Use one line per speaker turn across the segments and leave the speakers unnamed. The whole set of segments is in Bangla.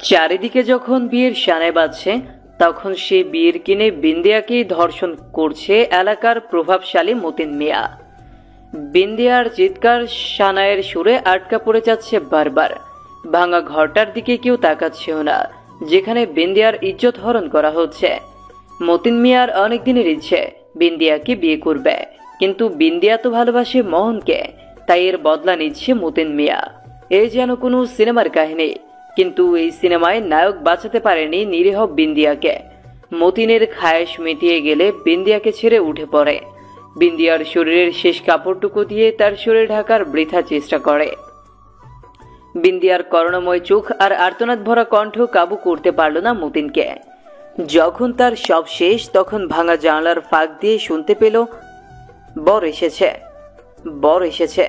চারিদিকে যখন বিয়ের সানাই বাজছে তখন সে বিয়ের কিনে বিন্দিয়াকে ধর্ষণ করছে এলাকার প্রভাবশালী মতিন মিয়া। বিন্দিয়ার চিৎকার সানাইয়ের সুরে আটকা পড়ে যাচ্ছে বারবার। ভাঙা ঘরটার দিকে কেউ তাকাচ্ছেও না, যেখানে বিন্দিয়ার ইজ্জত হরণ করা হচ্ছে। মতিন মিয়ার অনেক দিনের ইচ্ছে বিন্দিয়াকে বিয়ে করবে, কিন্তু বিন্দিয়া তো ভালোবাসে মোহনকে, তাই এর বদলা নিচ্ছে মতিন মিয়া। এ যেন কোনো সিনেমার কাহিনী, কিন্তু এই সিনেমায় নায়ক বাঁচাতে পারেনি নিরীহ বিন্দিয়াকে। মতিনের খায়েশ মিটিয়ে গেলে বিন্দিয়াকে ছেড়ে উঠে পড়ে। বিন্দিয়ার শরীরের শেষ কাপড়টুকু দিয়ে তার শরীর ঢাকার বৃথা চেষ্টা করে। বিন্দিয়ার করুণাময় চোখ আর আর্তনাদ ভরা কণ্ঠ কাবু করতে পারল না মতিনকে। যখন তার সব শেষ, তখন ভাঙা জানলার ফাঁক দিয়ে শুনতে পেল, বর এসেছে, বর এসেছে।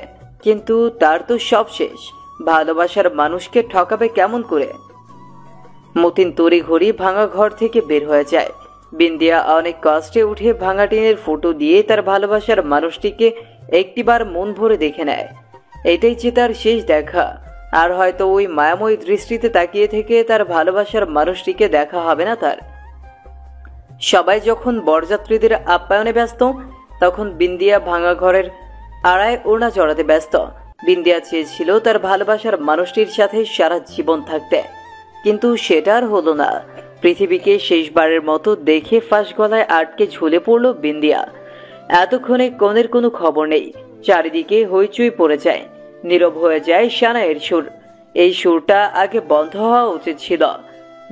কিন্তু তার তো সব শেষ। ভালোবাসার মানুষকে ঠকাবে কেমন করে? মতিন তড়িঘড়ি ভাঙা ঘর থেকে বের হয়ে যায়। বিন্দিয়া অনেক কষ্টে উঠে ভাঙা টিনের ফটো দিয়ে তার ভালোবাসার মানুষটিকে একটিবার মন ভরে দেখে নেয়। এটাই যে তার শেষ দেখা, আর হয়তো ওই মায়াময় দৃষ্টিতে তাকিয়ে থেকে তার ভালোবাসার মানুষটিকে দেখা হবে না তার। সবাই যখন বরযাত্রীদের আপ্যায়নে ব্যস্ত, তখন বিন্দিয়া ভাঙা ঘরের আড়ায় ওড়না জড়াতে ব্যস্ত। বিন্দিয়া চেয়েছিল তার ভালোবাসার মানুষটির সাথে সারা জীবন থাকতে, কিন্তু সেটা আর হলো না। পৃথিবীকে শেষবারের মতো দেখে ফাঁস গলায় আটকে ঝুলে পড়ল বিন্দিয়া। এতক্ষণে কনের কোনো খবর নেই। চারিদিকে হইচই পড়ে যায়, নীরব হয়ে যায় সানাইয়ের সুর। এই সুরটা আগে বন্ধ হওয়া উচিত ছিল।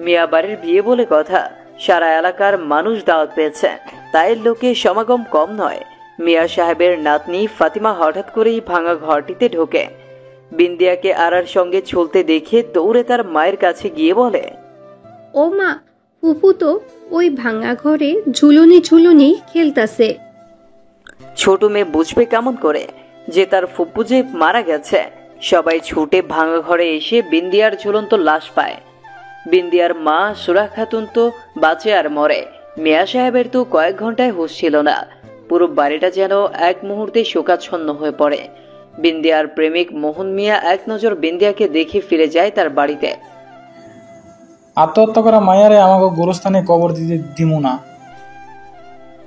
মিয়া বাড়ির বিয়ে বলে কথা, সারা এলাকার মানুষ দাওয়াত পেয়েছে, তাই লোকে সমাগম কম নয়। মিয়া সাহেবের নাতনি ফাতিমা হঠাৎ করেই ভাঙা ঘরটিতে ঢোকে। বিন্দিয়াকে আরার সঙ্গে চলতে দেখে দৌড়ে তার মায়ের কাছে গিয়ে বলে,
ও মা, ফুপু তো ওই ভাঙা ঘরে ঝুলুনি ঝুলুনি খেলতাছে।
ছোট মেয়ে বুঝবে কেমন করে যে তার ফুপু যে মারা গেছে? সবাই ছুটে ভাঙা ঘরে এসে বিন্দিয়ার ঝুলন্ত লাশ পায়। বিন্দিয়ার মা সুরা খাতুন তো বাঁচে আর মরে। মিয়া সাহেবের তো কয়েক ঘন্টায় হুঁশ ছিল না। পুরো বাড়িটা যেন এক মুহূর্তে শোকাচ্ছন্ন হয়ে পড়ে। বিন্দিয়ার প্রেমিক মোহন মিয়া এক নজর বিন্দিয়াকে দেখে ফিরে যায় তার বাড়িতে।
আত্মহত্যা করা মায়ারে আমাকে গোরস্থানে কবর দিতে দিমু না।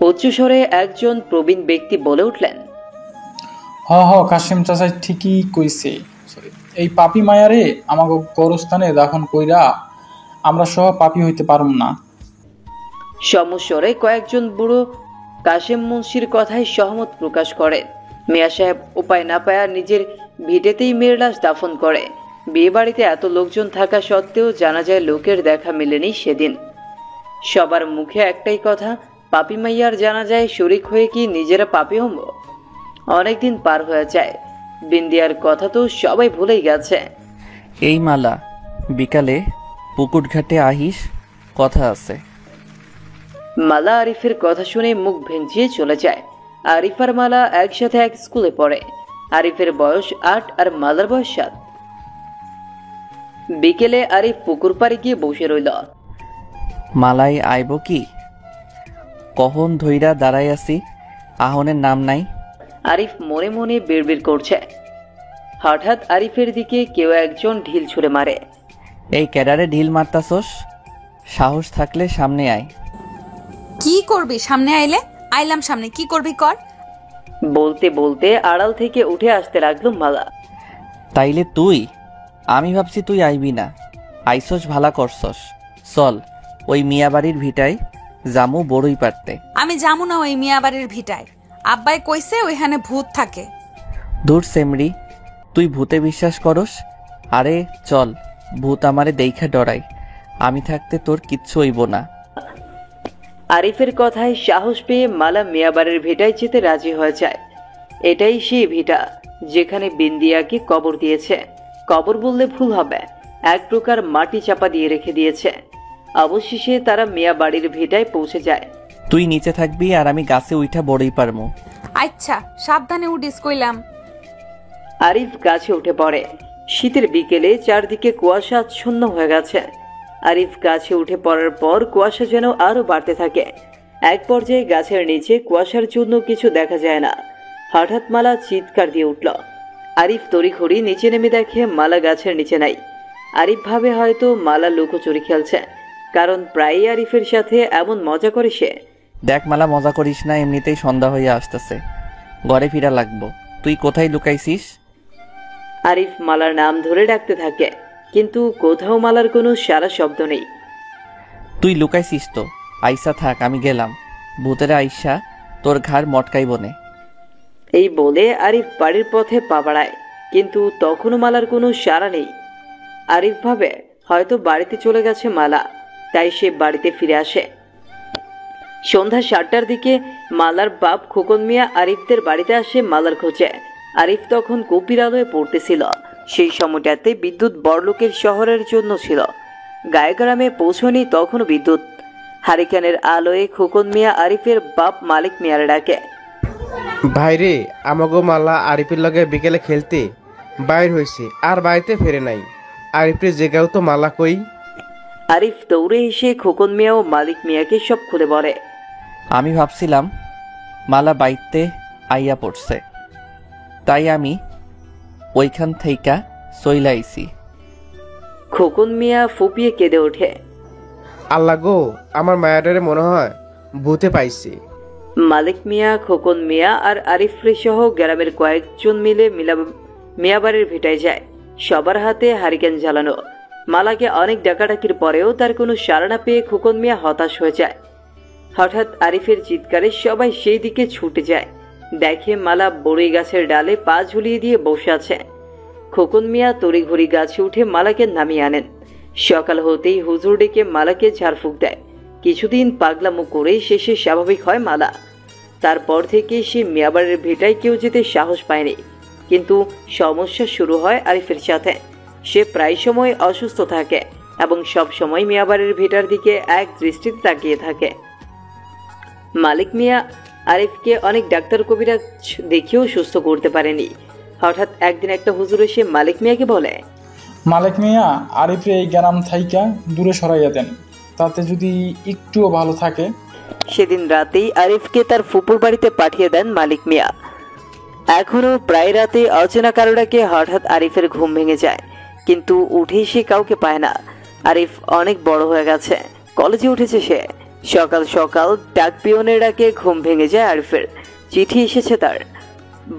উচ্চস্বরে একজন প্রবীণ ব্যক্তি বলে উঠলেন,
হ কাশিম চাচা ঠিকই কইছে। এই পাপি মায়ারে আমাকে গোরস্থানে দাফন কইরা আমরা সহ পাপি হইতে পারুম না।
সমস্বরে কয়েকজন বুড়ো কাশেম মুন্সির কথায় সহমত প্রকাশ করে। মিয়া সাহেব উপায় না পায়া নিজের ভিটেতেই মেয়ের লাশ দাফন করে। বিয়ে বাড়িতে এত লোকজন থাকা সত্ত্বেও জানা যায় লোকের দেখা মেলেনি সেদিন। সবার মুখে একটাই কথা, পাপি মাইয়ার জানা যায় শরিক হয়ে কি নিজেরা পাপি হব? অনেকদিন পার হয়ে যায়, বিন্দিয়ার কথা তো সবাই ভুলেই গেছে।
এই মালা, বিকালে পুকুর ঘাটে আহিস, কথা আছে।
মালা আরিফের কথা শুনে মুখ ভেঙচিয়ে চলে যায়। আরিফ আর মালা একসাথে এক স্কুলে পড়ে। আরিফের বয়স 8 আর মালার বয়স 7। বিকেলে আরিফ পুকুর পাড়ে গিয়ে বসে রইল।
মালাই আইব কি? কখন ধইরা দাঁড়াই আছি, আহনের নাম নাই।
আরিফ মনে মনে বিড়বিড় করছে। হঠাৎ আরিফের দিকে কেউ একজন ঢিল ছুঁড়ে মারে।
এই ক্যাডারে ঢিল মারতাছস? সাহস থাকলে সামনে আয়।
কি করবি? সামনে আইলে আইলাম, সামনে কি করবি কর।
বলতে বলতে আড়াল থেকে উঠে আসতে লাগলো মালা।
তাইলে তুই? আমি ভাবছি তুই আইবি না। আইসস ভালা করছস। চল ওই মিয়া বাড়ির ভিটায় জামু বড়ই পারতে।
আমি যামু না ওই মিয়া বাড়ির ভিটায়। আব্বাই কইছে ওইখানে ভূত থাকে।
দূর সেমরি, তুই ভূতে বিশ্বাস করস? আরে চল, ভূত আমারে দেইখা ডরাই। আমি থাকতে তোর কিচ্ছু হইব না।
আরিফের কথায় সাহস পেয়ে মালা মিয়াবাড়ির ভিটায় যেতে রাজি হয়ে যায়। এটাই সেই ভিটা যেখানে বিন্দিয়াকে কবর দিয়েছে। কবর বললে ভুল হবে, এক প্রকার মাটি চাপা দিয়ে রেখে দিয়েছে। অবশেষে তারা মিয়াবাড়ির ভিটায় পৌঁছে যায়।
তুই নিচে থাকবি আর আমি গাছে উঠা বড়ই পারমু।
আচ্ছা, সাবধানে উঠিস কইলাম।
আরিফ গাছে উঠে পড়ে। শীতের বিকেলে চারদিকে কুয়াশা আচ্ছন্ন হয়ে গেছে। আরিফ গাছে উঠে পড়ার পর কুয়াশা যেন আরো বাড়তে থাকে। এক পর্যায়ে গাছের নিচে কুয়াশার জন্য কিছু দেখা যায় না। হঠাৎ মালা চিৎকার দিয়ে উঠল। আরিফ তড়িঘড়ি নিচে নেমে দেখে মালা গাছের নিচে নাই। আরিফ ভাবে হয়তো মালা লুকোচুরি খেলছে, কারণ প্রায়ই আরিফের সাথে এমন মজা করে সে।
দেখ মালা, মজা করিস না, এমনিতেই সন্ধ্যা হয়ে আসতেছে, ঘরে ফিরা লাগবো। তুই কোথায় লুকাইছিস?
আরিফ মালার নাম ধরে ডাকতে থাকে, কিন্তু কোথাও মালার কোনো সারা শব্দ নেই।
তুই লুকাইছিস তো, আইসা থাক, আমি গেলাম। ভূতেরা আইসা তোর ঘাড় মটকাই বনে।
এই বলে আরিফ বাড়ির পথে পা বাড়ায়, কিন্তু তখনও মালার কোনো সাড়া নেই। আরিফ ভাবে হয়তো বাড়িতে চলে গেছে মালা, তাই সে বাড়িতে ফিরে আসে। সন্ধ্যা 7টার দিকে মালার বাপ খোকন মিয়া আরিফদের বাড়িতে আসে মালার খোঁজে। আরিফ তখন কপির আলোয় পড়তেছিল। সেই সময়টাতে বিদ্যুৎ বড়লোকের শহরের জন্য ছিল, গায়ে গ্রামে পৌঁছনি তখনও বিদ্যুৎ। হারিকেনের আলোয় খোকন মিয়া আরিফের বাপ মালিক মিয়ার ডাকে,
ভাইরে, আমাগো মালা আরিফের লগে বিকেলে খেলতে বাইর হয়েছে, আর বাড়িতে ফেরে নাই। আরিফের জেগাও তো মালা কই?
আরিফ দৌড়ে এসে খোকন মিয়া ও মালিক মিয়াকে সব খুলে বলে।
আমি ভাবছিলাম মালা বাইতে আইয়া পড়ছে, তাই আমি ওইখান থেইকা চইলা আইছি।
খোকন মিয়া ফুপিয়ে কেঁদে ওঠে।
আল্লাহ গো, আমার মায়াটারে মনে হয় ভূতে পাইছে।
মালিক মিয়া, খোকন মিয়া আর আরিফ সহ গ্রামের কয়েকজন মিলে মিয়াবাড়ির ভিটায় যায়। সবার হাতে হারিকেন জ্বালানো। মালাকে অনেক ডাকাডাকির পরেও তার কোনো সাড়া না পেয়ে খোকন মিয়া হতাশ হয়ে যায়। হঠাৎ আরিফের চিৎকারে সবাই সেই দিকে ছুটে যায়। দেখে মালা বড়ই গাছের ডালে পা ঝুলিয়ে দিয়ে বসে আছে। খোকন মিয়া তড়িঘড়ি গাছে উঠে মালাকে নামিয়ে আনেন। সকাল হতেই হুজুর ডেকে মালাকে ঝাড়ফুঁক দেয়। কিছুদিন পাগলামো করে শেষে স্বাভাবিক হয় মালা। তারপর থেকে সে মিয়াবাড়ির ভিটায় কেউ যেতে সাহস পায়নি। কিন্তু সমস্যা শুরু হয় আরিফের সাথে। সে প্রায় সময় অসুস্থ থাকে এবং সব সময় মিয়াবাড়ির ভিটার দিকে এক দৃষ্টিতে তাকিয়ে থাকে। মালিক মিয়া আরিফকে অনেক ডাক্তার কবিরাজ দেখিয়েও সুস্থ করতে পারেনি। হঠাৎ একদিন একটা হুজুর এসে মালিক মিয়াকে বলে,
মালিক মিয়া, আরিফে এই গ্রাম থাইকা দূরে সরাইয়া দেন, তাতে যদি একটুও ভালো থাকে।
সেদিন রাতেই আরিফকে তার ফুপুর বাড়িতে পাঠিয়ে দেন মালিক মিয়া। এখনো প্রায় রাতে অচেনা কারোটাকে হঠাৎ আরিফের ঘুম ভেঙে যায়, কিন্তু উঠেই সে কাউকে পায় না। আরিফ অনেক বড় হয়ে গেছে, কলেজে উঠেছে সে। সকাল সকাল ডাক পিয়নের ডাকে ঘুম ভেঙে যায় আরিফের। চিঠি এসেছে তার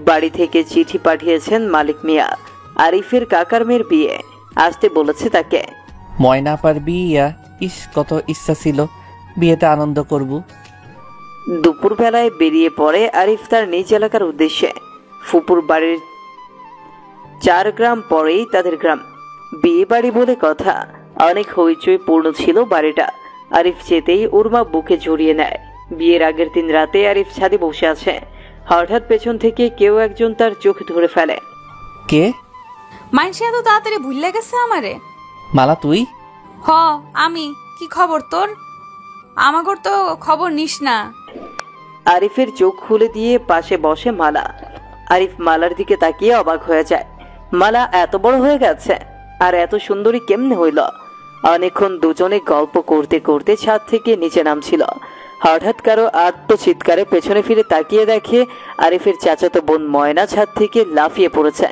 বাড়ি থেকে। চিঠি পাঠিয়েছেন মালিক মিয়া। আরিফের কাকার মেয়ের বিয়ে, আসতে বলেছে তাকে।
ময়না পারবি ইয়া, ইস কত ইচ্ছা ছিল বিয়েতে আনন্দ করব।
দুপুরবেলায় বেরিয়ে পড়ে আরিফ তার নিজ এলাকার উদ্দেশ্যে। ফুপুর বাড়ির 4 গ্রাম পরেই তাদের গ্রাম। বিয়ে বাড়ি বলে কথা, অনেক হইচই পূর্ণ ছিল বাড়িটা। আরিফ যেতেই ওর মা বুকে জড়িয়ে নেয়। বিয়ের আগের দিন রাতে আরিফ ছাদে বসে আছে। হঠাৎ পেছন থেকে কেউ একজন তার চোখ ধরে ফেলে।
কে?
মাইনসে এত তাড়াতাড়ি ভুলে গেছে আমারে।
মালা তুই?
হ, আমি। কি খবর তোর? আমাগর তো খবর নিস না।
আরিফের চোখ খুলে দিয়ে পাশে বসে মালা। আরিফ মালার দিকে তাকিয়ে অবাক হয়ে যায়। মালা এত বড় হয়ে গেছে, আর এত সুন্দরী কেমনে হইল? অনেকক্ষণ দুজনে গল্প করতে করতে ছাদ থেকে নিচে নামছিল। হঠাৎ কারো আত্মচিৎকারে পেছনে ফিরে তাকিয়ে দেখে আরিফের চাচাতো বোন ময়না ছাদ থেকে লাফিয়ে পড়েছে।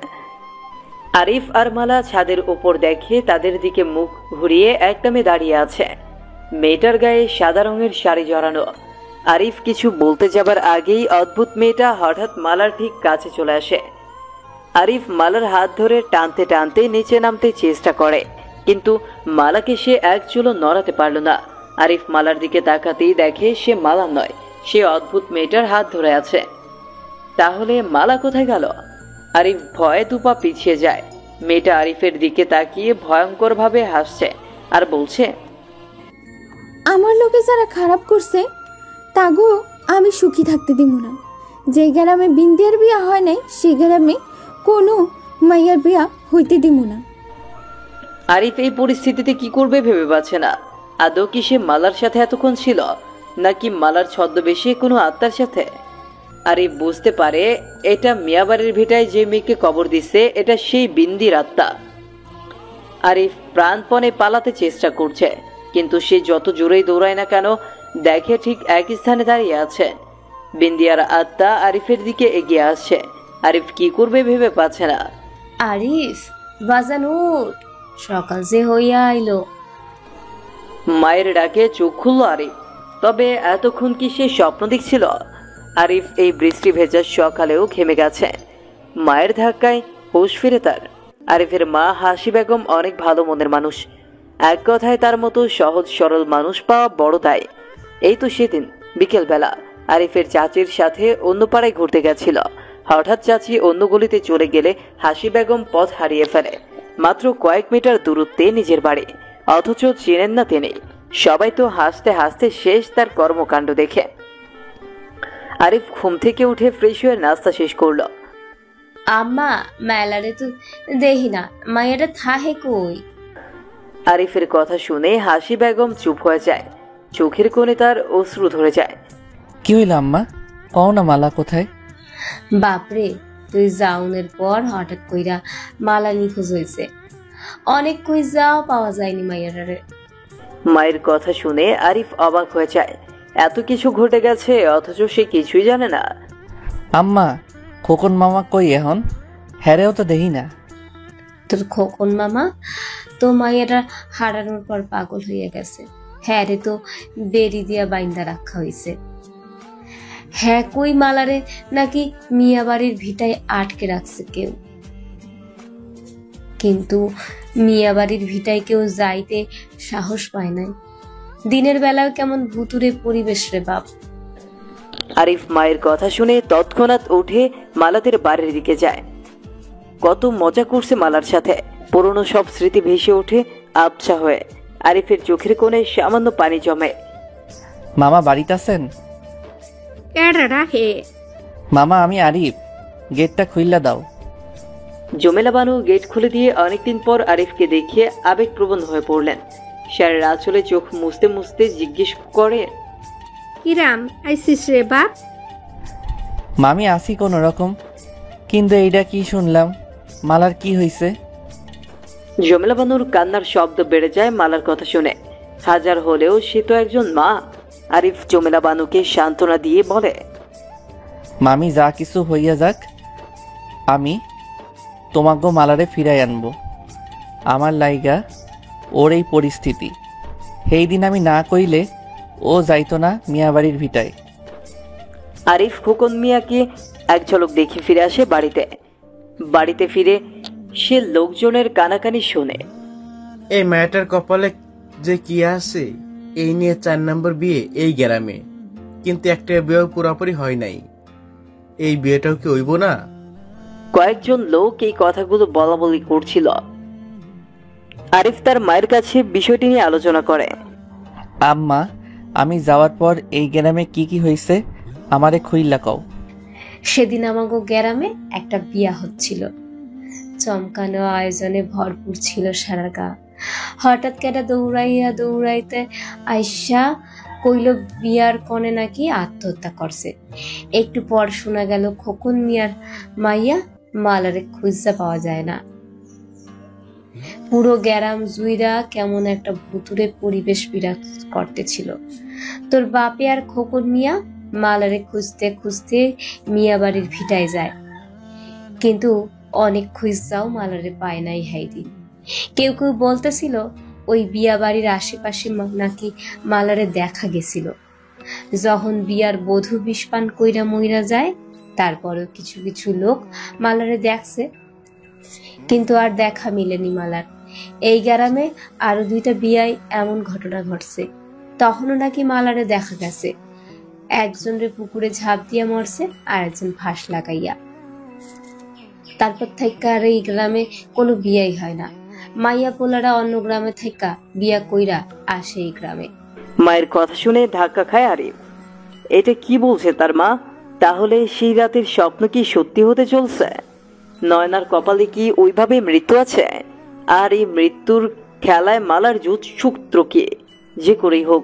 আরিফ আর মালা ছাদের উপর দেখে তাদের দিকে মুখ ঘুরিয়ে একটা মেয়ে দাঁড়িয়ে আছে। মেয়েটার গায়ে সাদা রঙের শাড়ি জড়ানো। আরিফ কিছু বলতে যাবার আগেই অদ্ভুত মেয়েটা হঠাৎ মালার ঠিক কাছে চলে আসে। আরিফ মালার হাত ধরে টানতে টানতে নিচে নামতে চেষ্টা করে, কিন্তু মালাকে সে এক চুলো নড়াতে পারল না। আরিফ মালার দিকে তাকাতেই দেখে সে মালা নয়, সে অদ্ভুত মেয়েটার হাত ধরে আছে। তাহলে মালা কোথায় গেল? আরিফ ভয়ে দুপা পিছিয়ে যায়। মেয়েটা আরিফের দিকে তাকিয়ে ভয়ঙ্করভাবে হাসছে আর বলছে,
আমার লোকে যারা খারাপ করছে তাগো আমি সুখী থাকতে দিব না। যে গ্রামে বিন্দিয়ার বিয়া হয় নাই সে গ্রামে কোনো মাইয়ার বিয়া হইতে দিব না।
আরিফ এই পরিস্থিতিতে কি করবে ভেবে পাচ্ছে না। আদৌ কি সে মালার সাথে এতক্ষণ ছিল, নাকি মালার ছদ্মবেশে কোনো আত্মার সাথে? আরিফ বুঝতে পারে এটা মিয়াবাড়ির ভিটায় যে মেয়েকে কবর দিচ্ছে এটা সেই বিন্দির আত্মা। আরিফ প্রাণপণে পালাতে চেষ্টা করছে, কিন্তু সে যত জোরেই দৌড়ায় না কেন দেখে ঠিক একই স্থানে দাঁড়িয়ে আছে। বিন্দিয়ার আত্মা আরিফের দিকে এগিয়ে আসছে। আরিফ কি করবে ভেবে পাচ্ছে না।
আরিফ বাজান উঠ, সকাল যে হইয়া আইলো।
মায়ের ডাকে চোখ খুলল আরিফ। তবে এতক্ষণ কি সে স্বপ্ন দেখছিল? আরিফ এই বৃষ্টি ভেজা সকালেও ঘেমে গেছে। মায়ের ধাক্কায় হুঁশ ফিরে তার। আরিফের মা হাসি বেগম অনেক ভালো মনের মানুষ। এক কথায় তার মতো সহজ সরল মানুষ পাওয়া বড় দায়। এই তো সেদিন বিকেলবেলা আরিফের চাচির সাথে অন্য পাড়ায় ঘুরতে গেছিল। হঠাৎ চাচি অন্য গলিতে চলে গেলে হাসি বেগম পথ হারিয়ে ফেলে। মাত্র কয়েক মিটার দূরত্বে নিজের বাড়ি, অথচ চেনেন না তিনি। সবাই তো হাসতে হাসতে শেষ তার কর্মকাণ্ড দেখে। আরিফ ঘুম থেকে উঠে ফ্রেশ হয়ে নাস্তা শেষ করলো।
আম্মা মেলারে তো দেখি না, মাইয়াটা থাহে কই?
আরিফের কথা শুনে হাসি বেগম চুপ হয়ে যায়। চোখের কোণে তার অশ্রু ধরে যায়।
কি হইল আম্মা? কও না মালা কোথায়?
বাপরে, তুই যাওনের পর হঠাৎ কইরা মালা নিখোঁজ হয়েছে। অনেক কই যাও পাওয়া যায়নি মাইয়ারে।
মায়ের কথা শুনে আরিফ অবাক হয়ে যায়। এত কিছু ঘটে গেছে অথচ সে কিছুই জানে না।
আম্মা, খোকন মামা কই এখন? হ্যারেও তো দেখি না।
তোর খোকন মামা তো মাইয়াটা হারানোর পর পাগল হইয়া গেছে। হ্যাঁ রে, তো বেরি দিয়া বাইন্দা রাখা হইছে। হ্যাঁ, কই মালারে নাকি মিয়া বাড়ির ভিটায় আটকে রাখছে কেউ। কিন্তু মিয়া বাড়ির ভিটায় কেউ যাইতে সাহস পায় নাই। দিনের বেলায় কেমন ভুতুরে পরিবেশ রে বাপ।
আরিফ মায়ের কথা শুনে তৎক্ষণাৎ উঠে মালাদের বাড়ির দিকে যায়। কত মজা করছে মালার সাথে। পুরনো সব স্মৃতি ভেসে ওঠে আবছা হয়ে। আরিফের চোখের কোণে সামান্য পানি জমে।
মামা বাড়িতে আছেন?
এরা হে।
মামা, আমি আরিফ, গেটটা খুইল্লা দাও।
জমেলা বানু গেট খুলে দিয়ে অনেকদিন পর আরিফকে দেখিয়ে আবেগপ্রবণ হয়ে পড়লেন। শাড়ির আঁচলে চোখ মুছতে মুছতে জিজ্ঞেস করে,
কিরাম আইসিস রে বাপ?
মামি আসি কোন রকম, কিন্তু এইটা কি শুনলাম? মালার কি হইছে?
জমেলা বানুর কান্নার শব্দ বেড়ে যায় মালার কথা শুনে। হাজার হলেও সে তো একজন মা। আরিফ জমেলা বানুকে সান্ত্বনা দিয়ে বলে,
মামি যা কিছু হইয়া যাক, আমি তোমাকে মালারে ফিরাই আনবো। আমার লাইগা ওর এই পরিস্থিতি। সেই দিন আমি না কইলে ও যাইতো না মিয়া বাড়ির ভিটায়।
আরিফ খোকন মিয়াকে এক ঝলক দেখে ফিরে আসে বাড়িতে। বাড়িতে ফিরে সে লোকজনের কানাকানি শোনে।
এই মেয়েটার কপালে যে কি আছে, এই নিয়ে 4 নম্বর বিয়ে এই গ্রামে। কিন্তু একটা বিয়েও পুরোপুরি হয় নাই। এই বিয়েটাও কি হইব না?
কয়েকজন লোক এই কথাগুলো বলা বলি করছিল। আরিফ তার মায়ের কাছে বিষয়টি নিয়ে আলোচনা করে।
আম্মা, আমি যাওয়ার পর এই গ্রামে কি কি হয়েছে আমারে খুইল্লা কও।
সেদিন আমাগো গ্রামে একটা বিয়া হচ্ছিল। চমকানো আয়োজনে ভরপুর ছিল সারা গা। হঠাৎ কেটা দৌড়াইয়া দৌড়াইতে আইসা কইল বিয়ার কনে নাকি আত্মহত্যা করছে। একটু পর শোনা গেল খোকন মিয়ার মাইয়া মালারে খুঁজতে পাওয়া যায় না। পুরো গ্যারাম জুইরা কেমন একটা ভুতুরে পরিবেশ বিরাজ করতেছিল। তোর বাপে আর খোকন মিয়া মালারে খুঁজতে খুঁজতে মিয়া বাড়ির ভিটায় যায়, কিন্তু অনেক খুঁজতাও মালারে পায় নাই। হাইদিন কেউ কেউ বলতেছিল ওই বিয়া বাড়ির আশেপাশে নাকি মালারে দেখা গেছিল। যখন বিয়ার বধূ বিষপান কইরা মইরা যায়, তারপরেও কিছু কিছু লোক মালারে দেখছে, কিন্তু আর দেখা মিলেনি মালার। এই গ্রামে আরো 2টা বিয়ায় এমন ঘটনা ঘটছে, তখনও নাকি মালারে দেখা গেছে। একজন রে পুকুরে ঝাঁপ দিয়া মরছে, আর একজন ফাঁস লাগাইয়া। তারপর থেকে আর এই গ্রামে কোনো বিয়াই হয় না। মাইয়া পোলারা অন্য গ্রামে থেকে বিয়া কইরা আসে এই গ্রামে।
মায়ের কথা শুনে ধাক্কা খায় আরিফ। এটা কি বলছে তার মা? তাহলে সেই রাতের স্বপ্ন কি সত্যি হতে চলছে? নয়নার কপালে কি ওইভাবে মৃত্যু আছে? আর এই মৃত্যুর খেলায় মালার যোগসূত্র কি? যে করেই হোক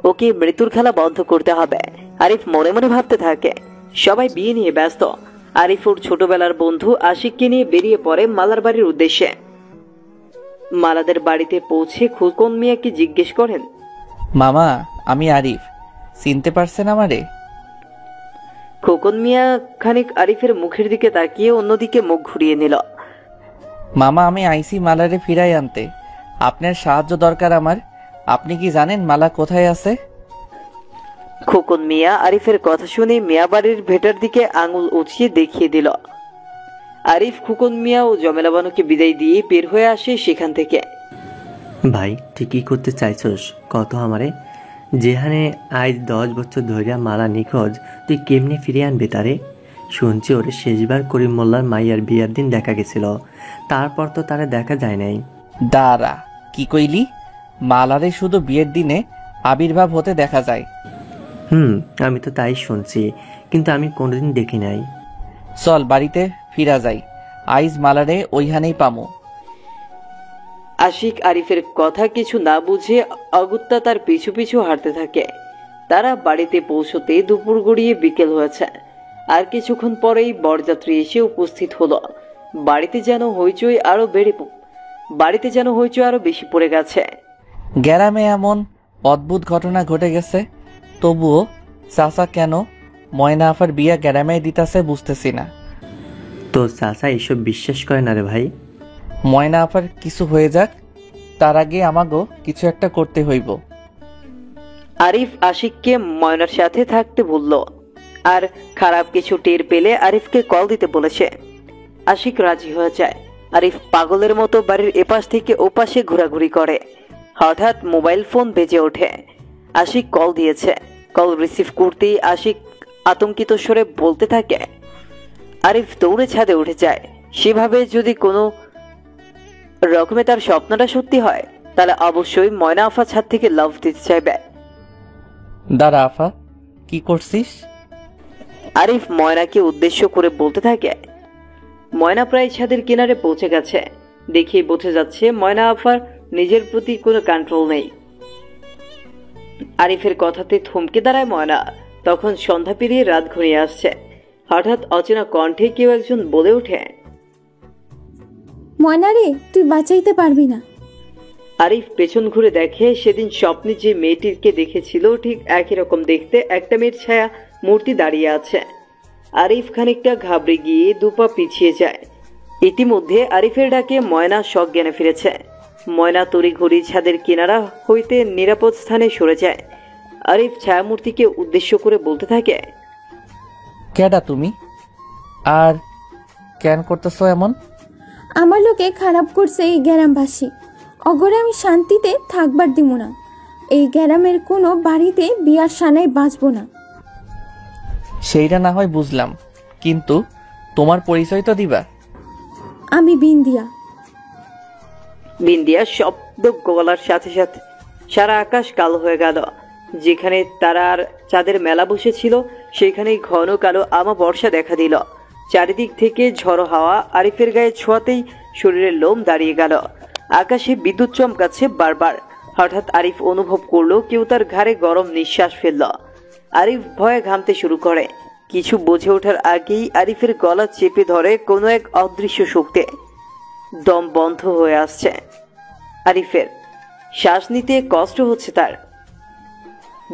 ওকে মৃত্যুর খেলা বন্ধ করতে হবে। আরিফ মনে মনে ভাবতে থাকে। সবাই বিয়ে নিয়ে ব্যস্ত। আরিফ ওর ছোটবেলার বন্ধু আশিককে নিয়ে বেরিয়ে পড়ে মালার বাড়ির উদ্দেশ্যে। মালাদের বাড়িতে পৌঁছে খোকন মিয়াকে জিজ্ঞেস করেন,
মামা, আমি আরিফ, চিনতে পারছেন আমারে?
খোকন মিয়া খানিক আরিফের মুখের দিকে তাকিয়ে অন্যদিকে মুখ ঘুরিয়ে নিল।
মামা, আমি আইসি মালারে ফিরাই আনতে। আপনার সাহায্য দরকার আমার। আপনি কি জানেন মালা কোথায় আছে?
খোকন মিয়া আরিফের কথা শুনে মিয়া বাড়ির ভেটার দিকে আঙুল উঁচিয়ে দেখিয়ে দিল। আরিফ খোকন মিয়া ও জমেলা বানুকে বিদায় দিয়ে বের হয়ে আসে সেখান থেকে।
ভাই ঠিকই করতে চাইছস কত আমারে, যেখানে আজ 10 বছর ধরিয়া মালা নিখোঁজ, তুই কেমনে ফিরে আনবে তারে? শুনছি ওরে শেষবার করিম মোল্লার মাইয়ার বিয়ার দিন দেখা গেছিল, তারপর তো তারে দেখা যায় নাই।
দাঁড়া, কি কইলি? মালারে শুধু বিয়ের দিনে আবির্ভাব হতে দেখা যায়?
আমি তো তাই শুনছি, কিন্তু আমি কোনোদিন দেখি নাই।
চল বাড়িতে ফিরা যাই, আইজ মালারে ওইখানেই পামু।
আশিক আরিফের কথা কিছু না বুঝে অগত্যা তার পিছু পিছু হাঁটতে থাকে। তারা বাড়িতে পৌঁছতে দুপুর গড়িয়ে বিকেল হয়েছে। আর কিছুক্ষণ পরেই বরযাত্রী এসে উপস্থিত হলো। বাড়িতে যেন হইচই আরো বেশি পড়ে গেছে।
গ্রামে এমন অদ্ভুত ঘটনা ঘটে গেছে, তবুও চাচা কেন ময়না আফার বিয়া গ্রামে দিতাছে বুঝতেছি না।
তো চাচা এসব বিশ্বাস করে না রে ভাই।
ময়না আফার কিছু হয়ে যাক, তার আগে আমাগো কিছু একটা করতে হইব।
আরিফ আশিককে ময়নার সাথে থাকতে বলল, আর খারাপ কিছু টের পেলে আরিফকে কল দিতে বলেছে। আশিক রাজি হয়ে যায়। আরিফ পাগলের মতো বাড়ির এপাশ থেকে ওপাশে ঘোরাঘুরি করে। হঠাৎ মোবাইল ফোন বেজে ওঠে। আশিক কল দিয়েছে। কল রিসিভ করতেই আশিক আতঙ্কিত স্বরে বলতে থাকে। আরিফ দৌড়ে ছাদে উঠে যায়। সেভাবে যদি কোনো রকমে তার স্বপ্নটা সত্যি হয়, তাহলে অবশ্যই ময়না আফা ছাদ থেকে লাফ দিতে চাইবে।
দাঁড়া আফা, কি করছিস?
আরিফ ময়নাকে উদ্দেশ্য করে বলতে থাকে। ময়না প্রায় ছাদের কিনারে পৌঁছে গেছে। দেখে বোঝা যাচ্ছে ময়না আফার নিজের প্রতি কোনো কন্ট্রোল নেই। আরিফের কথাতে থমকে দাঁড়ায় ময়না। তখন সন্ধ্যা পেরিয়ে রাত ঘনিয়ে আসছে। হঠাৎ অচেনা কণ্ঠে কেউ একজন বলে ওঠে,
ময়না রে, তুই বাঁচাইতে পারবি না।
আরিফ পেছন ঘুরে দেখে সেদিন স্বপ্নে যে মেয়েটিকে দেখেছিল ঠিক একই রকম দেখতে একটা মেয়ের ছায়া মূর্তি দাঁড়িয়ে আছে। আরিফ খানিকটা ঘাবড়ে গিয়ে দুপা পিছিয়ে যায়। ইতিমধ্যে আরিফের ডাকে ময়না সজ্ঞানে ফিরেছে। ময়না তড়িঘড়ি ছাদের কিনারা হইতে নিরাপদ স্থানে সরে যায়। আরিফ ছায়ামূর্তিকে উদ্দেশ্য করে বলতে থাকে,
কেডা তুমি, আর কেন করতেছো এমন?
আমার লোকে খারাপ করছে এই গ্রামবাসী, অগরে আমি শান্তিতে থাকবার দিব না। এই গ্রামের কোনো বাড়িতে বিয়ার সানায় বাঁচবো না।
সেইটা না হয় বুঝলাম, কিন্তু তোমার পরিচয় তো দিবা।
আমি বিন্দিয়া।
বিন্দিয়ার শব্দ গলার সাথে সাথে সারা আকাশ কালো হয়ে গেল। যেখানে তারা আর চাঁদের মেলা বসেছিল সেখানেই ঘন কালো আমাবর্ষা দেখা দিল। চারিদিক থেকে ঝড়ো হাওয়া আরিফের গায়ে ছোঁয়াতেই শরীরের লোম দাঁড়িয়ে গেল। আকাশে বিদ্যুৎ চমকাচ্ছে বারবার। হঠাৎ আরিফ অনুভব করলো কেউ তার ঘাড়ে গরম নিঃশ্বাস ফেলল। আরিফ ভয়ে ঘামতে শুরু করে। কিছু বুঝে ওঠার আগেই আরিফের গলা চেপে ধরে কোনো এক অদৃশ্য শক্তি। দম বন্ধ হয়ে আসছে আরিফের, শ্বাস নিতে কষ্ট হচ্ছে তার।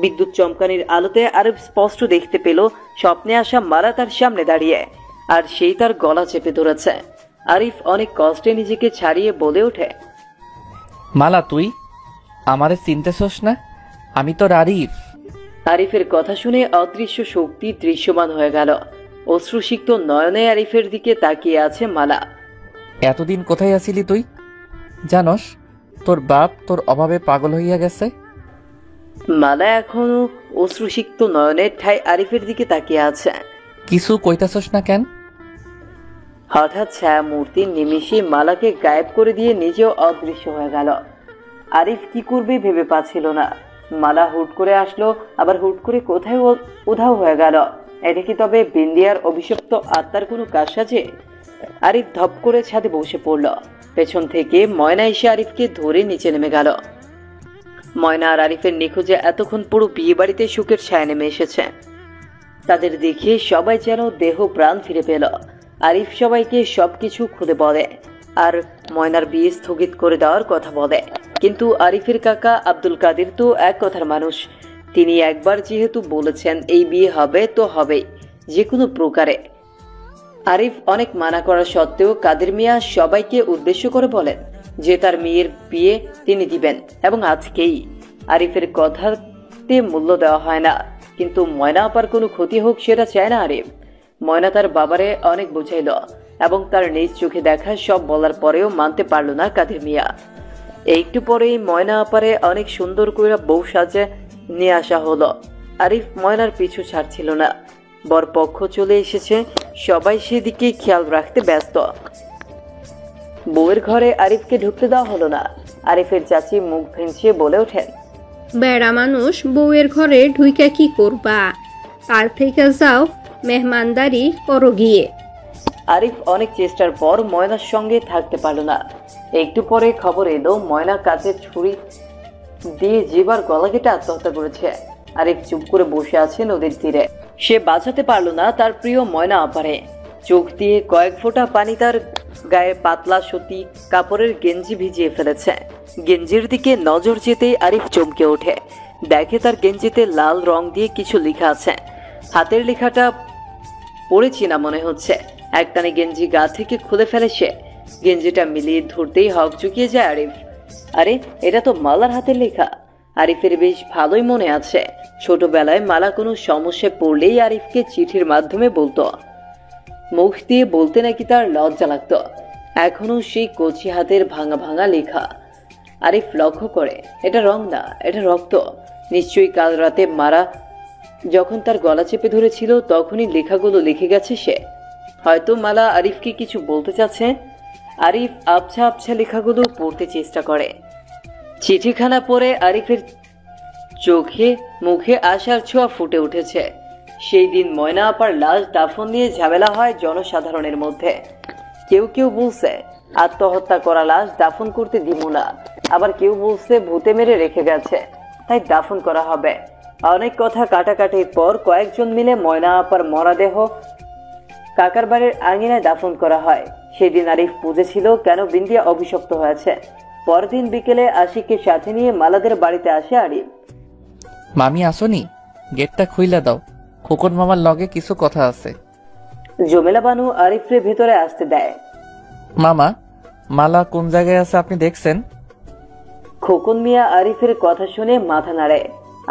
বিদ্যুৎ চমকানির আলোতে আরিফ স্পষ্ট দেখতে পেল স্বপ্নে আসা মালা তার সামনে দাঁড়িয়ে, আর সেই তার গলা চেপে ধরেছে। আরিফ অনেক কষ্টে নিজেকে ছাড়িয়ে বলে ওঠে,
মালা তুই আমারে চিনতেছস না? আমি তোর আরিফ।
আরিফের কথা শুনে অদৃশ্য শক্তি দৃশ্যমান হয়ে গেল। অশ্রুসিক্ত নয়নে আরিফের দিকে তাকিয়ে আছে মালা।
এতদিন কোথায় আছিলি তুই? জানস তোর বাপ তোর অভাবে পাগল হইয়া গেছে।
মালা এখনো অশ্রুসিক্ত নয়নের ঠাই আরিফের দিকে তাকিয়ে আছে।
কিছু কইতাছস না কেন?
হঠাৎ ছায়া মূর্তি নিমিষে মালাকে গায়েব করে দিয়ে নিজেও অদৃশ্য হয়ে গেল। আরিফ কি করবে ভেবে পাচ্ছিল না। মালা হুট করে আসলো, আবার হুট করে কোথায় উধাও হয়ে গেল। এটা কি তবে বিন্দিয়ার অভিশপ্ত আত্মার কোনো কাজ সাজে? আরিফ ধপ করে ছাদে বসে পড়ল। পেছন থেকে ময়না এসে আরিফকে ধরে নিচে নেমে গেল। ময়না আর আরিফের নিখোঁজে এতক্ষণ পুরো বিয়ে বাড়িতে সুখের ছায়া নেমে এসেছে। তাদের দেখে সবাই যেন দেহ প্রাণ ফিরে পেল। আরিফ সবাইকে সবকিছু খুলে বলে, আর ময়নার বিয়ে স্থগিত করে দেওয়ার কথা বলে। কিন্তু আরিফের কাকা আব্দুল কাদের তো এক কথার মানুষ। তিনি একবার যেহেতু বলেছেন এই বিয়ে হবে তো হবেই, যে কোনো প্রকারে। আরিফ অনেক মানা করা সত্ত্বেও কাদের মিয়া সবাইকে উদ্দেশ্য করে বলেন, যে তার মেয়ের বিয়ে তিনি দিবেন এবং আজকেই। আরিফের কথাতে মূল্য দেওয়া হয় না, কিন্তু ময়না আপার কোনো ক্ষতি হোক সেটা চায় না আরিফ। ময়না তার বাবারে অনেক বুঝাইল এবং তার নিজ চোখে দেখা সব বলার পরেও মানতে পারল না কাদের মিয়া। একটু পরেই ময়না আপারে অনেক সুন্দর করে বউ সাজে নিয়ে আসা হলো। আরিফ ময়নার পিছু ছাড়ছিল না। বরপক্ষ চলে এসেছে, সবাই সেদিকে খেয়াল রাখতে ব্যস্ত। বউয়ের ঘরে আরিফকে ঢুকতে দেওয়া হলো না। আরিফের চাচি মুখ ভেঙচিয়ে বলে ওঠেন,
বেড়া মানুষ বউয়ের ঘরে ঢুইকা কি করবা, তার থেকে যাও মেহমানদারি করো গিয়ে।
আরিফ অনেক চেষ্টার পর ময়নার সঙ্গে থাকতে পারল না। একটু পরে খবর এলো ময়না কাচের ছুরি দিয়ে জিবার গলা কেটে আত্মহত্যা করেছে। আরিফ চুপ করে বসে আছে নদীর তীরে। সে বাঁচাতে পারল না তার প্রিয় ময়না আপারে। চোখ দিয়ে কয়েক ফোঁটা পানি তার গায়ে পাতলা সুতি কাপড়ের গেঞ্জি ভিজিয়ে ফেলেছে। গেঞ্জির দিকে নজর যেতেই আরিফ চমকে ওঠে। দেখে তার গেঞ্জিতে লাল রং দিয়ে কিছু লেখা আছে। হাতের লেখাটা পড়েছি না মনে হচ্ছে। একটানে গেঞ্জি গা থেকে খুলে ফেলে সে। গেঞ্জিটা মিলিয়ে ধরতেই হক চুকিয়ে যায় আরিফ। আরে এটা তো মালার হাতের লেখা। আরিফের বেশ ভালোই মনে আছে, ছোটবেলায় মালা কোনো সমস্যায় পড়লেই আরিফকে চিঠির মাধ্যমে বলতো। মুখ দিয়ে বলতে নাকি তার লজ্জা লাগতো। এখনো সেই কচি হাতের ভাঙা ভাঙা লেখা। আরিফ লক্ষ্য করে এটা রং না, এটা রক্ত। নিশ্চয়ই কাল রাতে মারা যখন তার গলা চেপে ধরেছিল তখনই লেখাগুলো লিখে গেছে সে। হয়তো মালা আরিফকে কিছু বলতে চাচ্ছে। আরিফ আবছা আবছা লেখাগুলো পড়তে চেষ্টা করে। চিঠিখানা পড়ে আরিফের চোখে মুখে আশার ছোঁয়া ফুটে উঠেছে। সেই দিন ময়না আপার লাশ দাফন নিয়ে ঝামেলা হয় জনসাধারণের মধ্যে। কেউ কেউ বলছে আত্মহত্যা করা লাশ দাফন করতে দিব না, আবার কেউ বলছে ভূতে মেরে রেখে গেছে তাই দাফন করা হবে। অনেক কথা কাটাকাটির পর কয়েকজন মিলে ময়না আপার মরাদেহ কাকার বাড়ির আঙিনায় দাফন করা হয়। সেদিন আরিফ বুঝেছিল কেন বিন্দিয়া অভিশপ্ত হয়েছে। পরদিন বিকেলে আশিককে সাথে নিয়ে মালাদের বাড়িতে আসে আরিফ।
মামি আসনি, গেটটা খুইলা দাও, খোকন মামার লগে কিছু কথা আছে।
জমেলা বানু আরিফরে ভেতরে আসতে দেয়।
মামা, মালা কোন জায়গায় আছে আপনি দেখছেন?
খোকন মিয়া আরিফের কথা শুনে মাথা নাড়ে,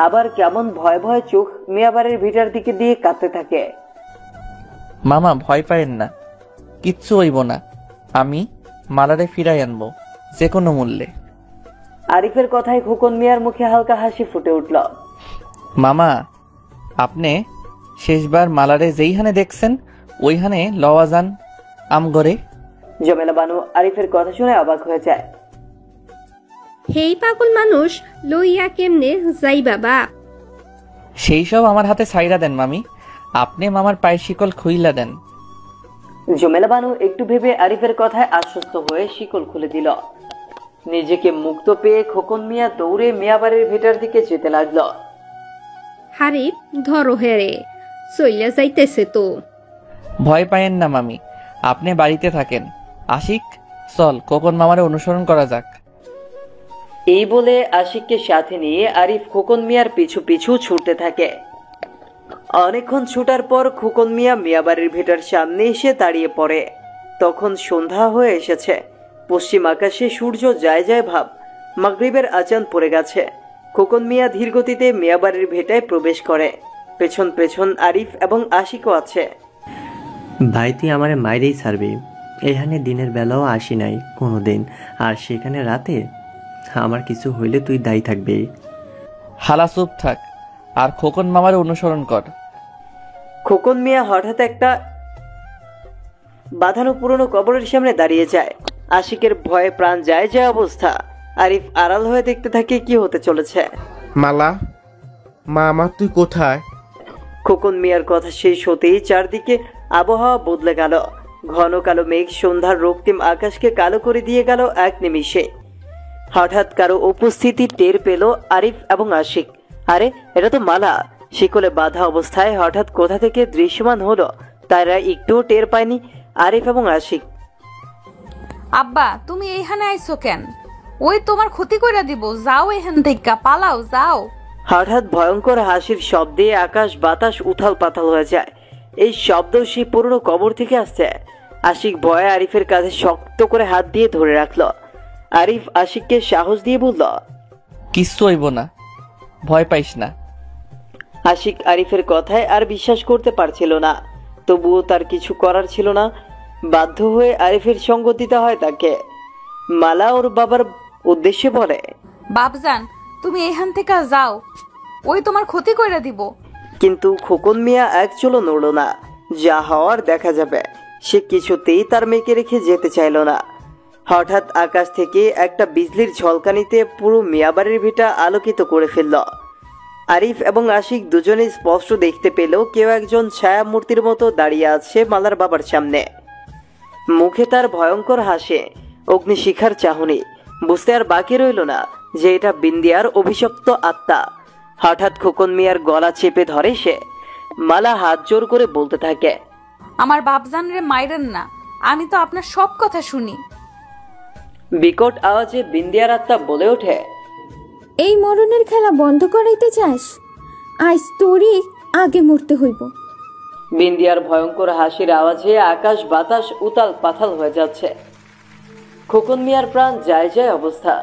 আবার কেমন ভয় ভয় চোখ মিয়াবাড়ির ভিটার দিকে দিয়ে কাঁদতে থাকে।
মামা ভয় পায়েন না, কিচ্ছু হইব না, আমি মালারে ফিরাই আনবো যে কোনো মূল্যে।
আরিফের কথায় খোকন মিয়ার মুখে হালকা হাসি ফুটে উঠল।
মামা, আপনি শেষবার মালারে যেইখানে দেখছেন ওইখানে লওয়া যান আমগরে।
জমেলা বানু আরিফের কথা শুনে অবাক হয়ে যায়।
হেই পাগল মানুষ লইয়া কেমনে যাই বাবা?
সেই সব আমার হাতে ছাইরা দেন মামি, আপনি মামার পায়ের শিকল খুইলা দেন।
জমেলা বানু একটু ভেবে আরিফের কথায় আশ্বস্ত হয়ে শিকল খুলে দিল। নিজেকে মুক্ত পেয়ে খোকন মিয়া দৌড়ে মিয়াবাড়ির ভিটার দিকে যেতে লাগলো।
হারিফ ধরো হেরে, চইলা যাইতেছে তো।
ভয় পায়েন না মামি, আপনি বাড়িতে থাকেন। আশিক, চল খোকন মামারে অনুসরণ করা যাক।
এই বলে আশিককে সাথে নিয়ে আরিফ খোকন মিয়ার পিছু পিছু ছুটতে থাকে। অনেকক্ষণ ছুটার পর খোকন মিয়া মিয়াবাড়ির ভিটার সামনে এসে দাঁড়িয়ে পড়ে। তখন সন্ধ্যা হয়ে এসেছে। পশ্চিম আকাশে সূর্য যায় যায় ভাব। মাগরিবের আজান পড়ে গেছে। খোকন মিয়া ধীরগতিতে মিয়াবাড়ির ভেটায় প্রবেশ করে। পেছন পেছন আরিফ এবং আশিকও আছে।
ভাই তুই আমারে মাইরেই ছাড়বি। এখানে দিনের বেলাও আসি নাই কোনো দিন, আর সেখানে রাতে আমার কিছু হইলে তুই দায়ী থাকবি।
হালা চুপ থাক আর খোকন মামারে অনুসরণ কর।
খোকন মিয়া হঠাৎ একটা বাঁধানো পুরনো কবরের সামনে দাঁড়িয়ে যায়। আশিকের ভয়ে প্রাণ যায় যায় অবস্থা। আরিফ আড়াল হয়ে দেখতে থাকে কি হতে চলেছে।
মালা, মা আমার তুই কোথায়?
খোকন মিয়ার কথা শেষ হতেই চারদিকে আবহাওয়া বদলে গেল। ঘন কালো মেঘ সন্ধ্যার রক্তিম আকাশকে কালো করে দিয়ে গেল এক নিমিষে। হঠাৎ কারো উপস্থিতি টের পেল আরিফ এবং আশিক। আরে এটা তো মালা। শিকলে বাঁধা অবস্থায় হঠাৎ কোথা থেকে দৃশ্যমান হলো তারা একটুও টের পায়নি আরিফ এবং আশিক।
আব্বা, তুমি এইখানে আইছো কেন? ওই তোমার ক্ষতি করে দিব, যাও এখান থেকে, পালাও যাও।
হঠাৎ ভয়ঙ্কর হাসির শব্দে আকাশ বাতাস উথাল পাতাল হয়ে যায়। এই শব্দ সেই পুরনো কবর থেকে আসছে। আশিক ভয়ে আরিফের কাঁধে শক্ত করে হাত দিয়ে ধরে রাখলো। আরিফ আশিককে সাহস দিয়ে বলল।
কিচ্ছু হইব না, ভয় পাইস না।
আশিক আরিফের কথায় আর বিশ্বাস করতে পারছিল না, তবুও তার কিছু করার ছিল না। বাধ্য হয়ে আরিফের সঙ্গ দিতে হয় তাকে। মালা ওর বাবার উদ্দেশ্যে বলে,
বাপজান তুমি এখান থেকে যাও, ওই তোমার ক্ষতি কইরা দিব।
কিন্তু খোকন মিয়া এক চুলো নড়ল না। যা হওয়ার দেখা যাবে। সে কিছুতেই তার মেয়েকে রেখে যেতে চাইল না। হঠাৎ আকাশ থেকে একটা বিজলির ঝলকানিতে পুরো মিয়াবাড়ির ভিটা আলোকিত করে ফেলল। আরিফ এবং আশিক দুজনেই স্পষ্ট দেখতে পেল কেউ একজন ছায়া মূর্তির মতো দাঁড়িয়ে আছে মালার বাবার সামনে। মুখে তার ভয়ঙ্কর হাসি, অগ্নিশিখার চাহনি। বুঝতে আর বাকি রইল না যে এটা বিন্দিয়ার অভিশপ্ত আত্মা। হঠাৎ খোকন মিয়ার গলা চেপে ধরে সে। মালা হাত জোর করে বলতে থাকে,
আমার বাপজান রে মাইরেন না, আমি তো আপনার সব কথা শুনি।
বিকট আওয়াজে বিন্দিয়ার আত্মা বলে ওঠে,
এই মরণের খেলা বন্ধ করাইতে চাস? আজ তোরই আগে মরতে হইব।
বিন্দিয়ার ভয়ঙ্কর হাসির আওয়াজে আকাশ বাতাস উতাল পাতাল হয়ে যাচ্ছে। খোকন মিয়ার প্রাণ যায় যায় অবস্থা।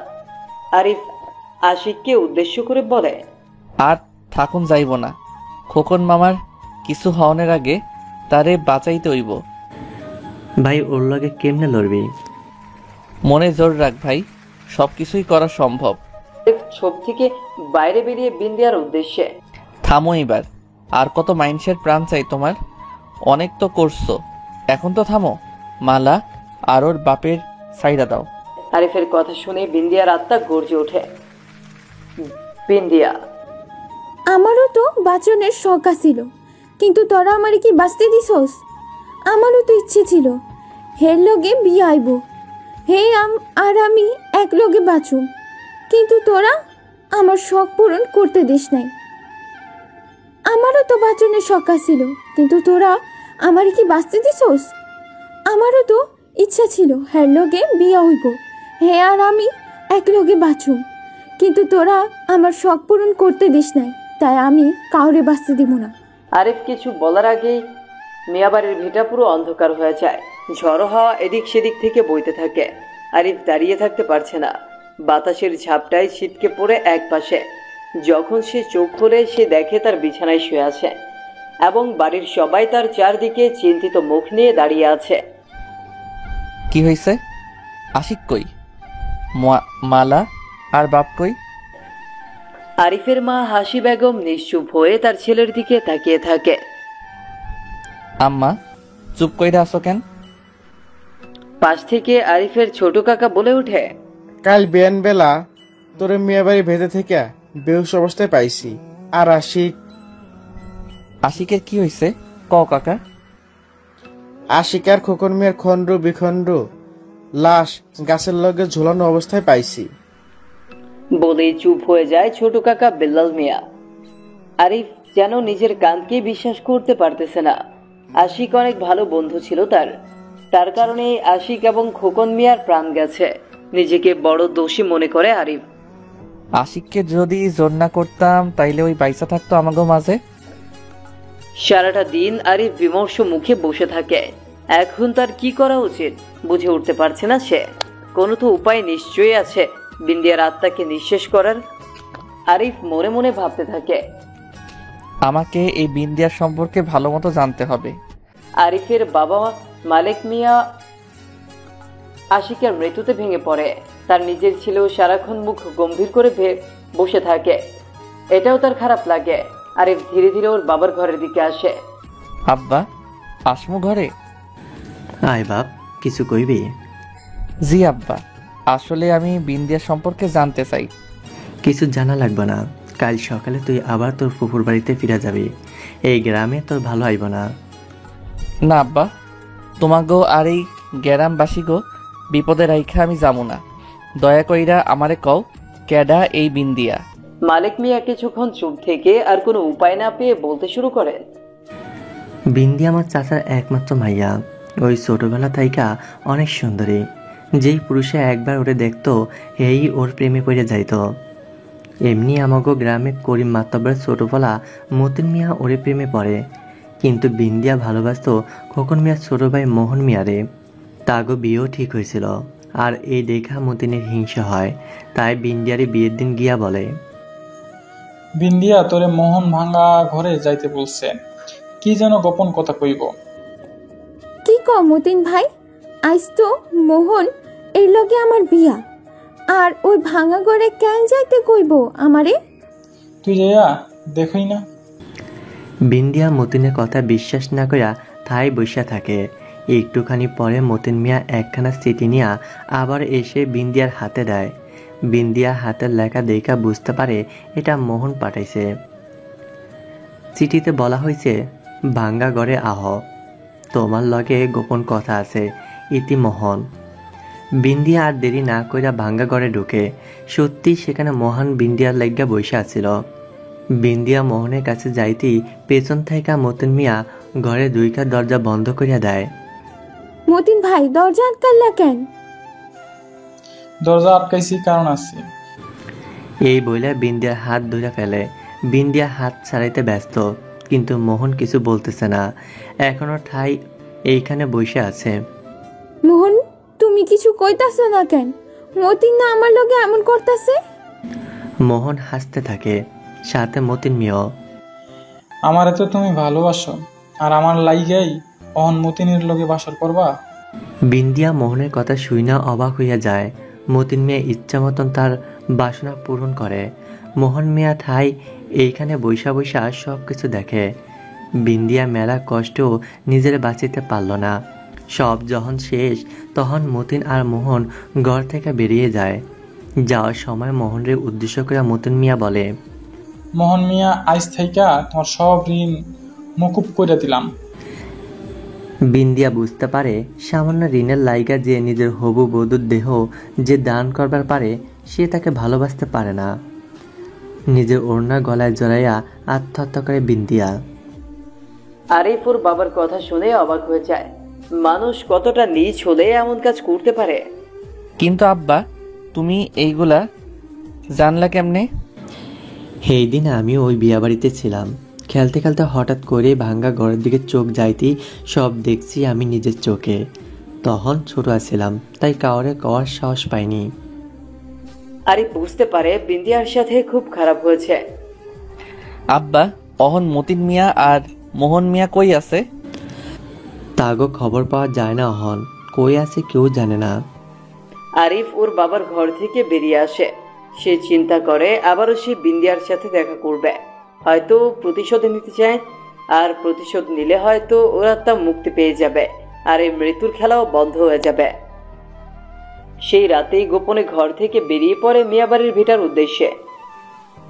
আরিফ আশিককে উদ্দেশ্য করে বলে,
আর থাকুন যাইব না। খোকন মামার কিছু হওয়ার আগে তারে বাঁচাইতে হইব।
ভাই ওর লগে কেমনে লড়বি?
মনে জোর রাখ ভাই, সব কিছুই করা সম্ভব।
আরিফ ছোপ থেকে বাইরে বেরিয়ে বিন্দিয়ার উদ্দেশ্যে,
থামো এবার। আর কত মানুষের প্রাণ চাই তোমার? অনেক তো করছো, এখন তো থামো। মালা আর ওর বাপের সাইডা দাও।
আরিফের কথা শুনে বিন্দিয়ার আত্মা গর্জে ওঠে। বিন্দিয়া,
আমারও তো বাঁচনের শখ আছিল, কিন্তু তোরা আমারে কি বাঁচতে দিছস? আমারও তো ইচ্ছে ছিল হের লগে বিয়ে আইব, হে আর আমি এক লগে বাঁচুম, কিন্তু তোরা আমার শখ পূরণ করতে দিস নাই। আমারও তো বাঁচনের শখ আছিল, কিন্তু তোরা আমারে কি বাঁচতে দিছস? আমারও তো ইচ্ছা ছিল হের লগে বিয়ে হইব, হে আর আমি এক লগে বাঁচুম, কিন্তু তোরা আমার শখ পূরণ করতে দিস নাই, তাই আমি কাউরে বাঁচতে দিব না।
আরিফ কিছু বলার আগেই মিয়াবাড়ির ভিটা পুরো অন্ধকার হয়ে যায়। ঝড়ো হাওয়া এদিক সেদিক থেকে বইতে থাকে। আরিফ দাঁড়িয়ে থাকতে পারছে না। বাতাসের ঝাপটায় ছিটকে পড়ে এক পাশে। যখন সে চোখ খুলে সে দেখে তার বিছানায় শুয়ে আছে এবং বাড়ির সবাই তার চারদিকে চিন্তিত মুখ নিয়ে দাঁড়িয়ে আছে।
কি হয়েছে? আশিক কই? মালা আর বাপ কই?
আরিফের মা হাসি বেগম নিশ্চুপ হয়ে তার ছেলের দিকে তাকিয়ে থাকে।
আম্মা চুপ কইরা আসো কেন?
পাশ থেকে আরিফের ছোট কাকা বলে ওঠে,
কাল বিয়ান বেলা তোরে মিয়াবাড়ি ভেতর থেকে বেহুশ অবস্থায় পাইছি। আর
আশিকের কি হয়েছে ক কাকা?
আশিক আর খোকন মিয়ার খন্ড বিখণ্ড লাশ গাছের লগে ঝুলানো অবস্থায় পাইছি।
বলেই চুপ হয়ে যায় ছোট কাকা বেল্লাল মিয়া। আরিফ যেন নিজের কানকে বিশ্বাস করতে পারতেছে না। আশিক অনেক ভালো বন্ধু ছিল তার কারণে আশিক এবং খোকন মিয়ার প্রাণ গেছে। নিজেকে বড় দোষী মনে করে আরিফ।
আশিককে যদি জোর না করতাম তাইলে ওই পয়সা থাকতো আমাগো মাঝে।
সারাটা দিন আরিফ বিমর্ষ মুখে বসে থাকে। এখন তার কি করা উচিত বুঝে উঠতে পারছে না সে। কোনো তো উপায় নিশ্চয়ই আছে বিন্দিয়ার আত্মাকে নিঃশেষ করার। আরিফ মনে মনে ভাবতে থাকে,
আমাকে এই বিন্দিয়ার সম্পর্কে ভালো মতো জানতে হবে।
আরিফের বাবা মালিক মিয়া আশিকের মৃত্যুতে ভেঙে পড়ে। তার নিজের ছেলেও সারাক্ষণ মুখ গম্ভীর করে বসে থাকে। এটাও তার খারাপ লাগে। আরিফ ধীরে ধীরে ওর বাবার ঘরের দিকে আসে।
আব্বা আসমু ঘরে?
আয় বাপ, কিছু কইবি?
জি আব্বা, আসলে আমি বিন্দিয়া সম্পর্কে জানতে চাই।
কিছু জানা লাগবে না। কাল সকালে তুই আবার তোর ফুফুর বাড়িতে ফিরে যাবি। এই গ্রামে তোর ভালো আইব না।
না আব্বা, তোমাগো আর এই গ্রামবাসী গো বিপদে রাইখা আমি যাবো না। দয়া কইরা আমারে কও কেডা এই বিন্দিয়া?
মালিক মিয়া কিছুক্ষণ চুপ থেকে আর কোনো উপায় না পেয়ে বলতে শুরু করেন,
বিন্দি আমার চাচার একমাত্র মাইয়া। ওই ছোটবেলা থাইকা অনেক সুন্দরী। যেই পুরুষে একবার ওরে দেখতো এই ওর প্রেমে পড়ে যাইত। এমনি আমাগো গ্রামে করিম মাতব্বরের ছোটবেলা মতিন মিয়া ওরে প্রেমে পড়ে, কিন্তু বিন্দিয়া ভালোবাসতো খোকন মিয়ার ছোট ভাই মোহন মিয়ারে। তাগো বিয়েও ঠিক হয়েছিল, আর এই দেখা মতিনের হিংসা হয়, তাই বিন্দিয়ারে বিয়ের দিন গিয়া বলে,
বিন্দিয়া তোরে মোহন ভাঙ্গা ঘরে যাইতে বলছে, কি যেন গোপন কথা কইব।
কি ক মতিন ভাই, আজ তো মোহন এর লগে আমার বিয়া, আর ওই ভাঙা ঘরে কেন যাইতে কইব আমারে?
তুই যাইয়া দেখই না।
বিন্দিয়া মতিনের কথা বিশ্বাস না করিয়া তাই বসিয়া থাকে। একটুখানি পরে মতিন মিয়া একখানা চিঠি নিয়া আবার এসে বিন্দিয়ার হাতে দেয়। বিন্দিয়া হাতের লেখা দেখা বুঝতে পারে এটা মোহন পাঠাইছে। চিঠিতে বলা হয়েছে, ভাঙ্গা ঘরে আহ, তোমার লগে গোপন কথা আছে, ইতি মোহন। বিন্দিয়া আর দেরি না কইরা ভাঙ্গা ঘরে ঢুকে। সত্যি সেখানে মোহন বিন্দিয়ার লাইগা বসে আছিল। বিন্দিয়া মোহনের কাছে যাইতেই পেছন থেকে মতিন মিয়া ঘরে দুইটা দরজা বন্ধ করিয়া দেয়।
মতিন ভাই দরজা আটকাল্লা কেন?
দরজা আটকাইছি কারণ আছে।
এই বইলে বিন্দিয়ার হাত ধরে ফেলে। বিন্দিয়া হাত ছাড়াইতে ব্যস্ত, কিন্তু মোহন কিছু বলতেছে না, এখনো ঠাই এইখানে বসে আছে।
মোহন তুমি কিছু কইতাছ না কেন? মতিন না আমার লগে এমন করতেছে?
মোহন হাসতে থাকে, সাথে মতিন মিয়াও।
আমারে তো তুমি ভালোবাসো, আর আমার লাইগাই অহন মতিনের লগে বাসর করবা।
বিন্দিয়া মোহনের কথা শুইনা অবাক হইয়া যায়। মতিন মিয়া ইচ্ছা মতন তার বাসনা পূরণ করে। মোহন মিয়া ঠাই এইখানে বৈশা বৈশা সব কিছু দেখে। বিন্দিয়া মেলা কষ্টও নিজের বাঁচিতে পারল না। সব যখন শেষ, তখন মতিন আর মোহন ঘর থেকে বেরিয়ে যায়। যাওয়ার সময় মোহনরে উদ্দেশ্য করে মতিন মিয়া বলে,
মোহন মিয়া, আইস থাইকা তোমার সব ঋণ মকুব করে দিলাম।
বিন্দিয়া বুঝতে পারে সামান্য ঋণের লাইগা যে নিজের হবু বধূর দেহ যে দান করবার পারে, সে তাকে ভালোবাসতে পারে না। নিজের ওড়না গলায় জড়াইয়া আত্মহত্যা করে বিন্দিয়া।
আরিফ ওর বাবার কথা শুনে অবাক হয়ে যায়। মানুষ কতটা নীচ হলে এমন কাজ করতে পারে।
কিন্তু আব্বা, তুমি এইগুলা জানলা কেমনে?
সেই দিন আমি ওই বিয়াবাড়িতে ছিলাম। খেলতে খেলতে হঠাৎ করে ভাঙ্গা ঘরের দিকে চোখ যাইতেই সব দেখছি আমি নিজের চোখে। তখন ছোট আছিলাম, তাই কাউরে কওয়ার সাহস পাইনি।
আরিফ বুঝতে পারে বিন্দিয়ার সাথে খুব খারাপ হয়েছে।
আব্বা, অহন মতিন মিয়া আর মোহন মিয়া কই আছে?
তাগো খবর পাওয়া যায় না, অহন কই আছে কেউ জানে না।
আরিফ ওর বাবার ঘর থেকে বেরিয়ে আসে। সে চিন্তা করে আবারও সে বিন্দিয়ার সাথে দেখা করবে, হয়তো প্রতিশোধ নিতে চায়, আর প্রতিশোধ নিলে হয়তো ওরা তা মুক্তি পেয়ে যাবে, আর এই মৃত্যুর খেলাও বন্ধ হয়ে যাবে। সেই রাতেই গোপনে ঘর থেকে বেরিয়ে পড়ে মিয়াবাড়ির ভিটার উদ্দেশ্যে।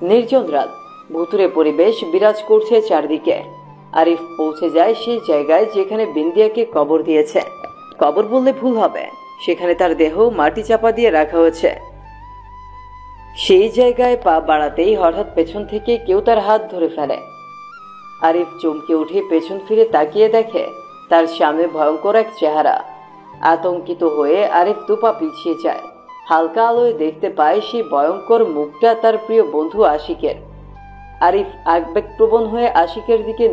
নির্জন রাত, ভুতুরে পরিবেশ বিরাজ করছে চারদিকে। আরিফ পৌঁছে যায় সেই জায়গায় যেখানে বিন্দিয়াকে কবর দিয়েছে। কবর বললে ভুল হবে, সেখানে তার দেহ মাটি চাপা দিয়ে রাখা হয়েছে। সেই জায়গায় পা বাড়াতেই হঠাৎ পেছন থেকে কেউ তার হাত ধরে ফেলে। আরিফ চমকে উঠে পেছন ফিরে তাকিয়ে দেখে তার সামনে ভয়ঙ্কর এক চেহারা। আতঙ্কিত হয়ে আরিফ দুপা পিছিয়ে যায়। হালকা আলোয় দেখতে পায় সেই ভয়ঙ্কর মুখটা তার প্রিয় বন্ধু আশিকের। আরিফ আবেগপ্রবণ হয়ে আশিকের দিকে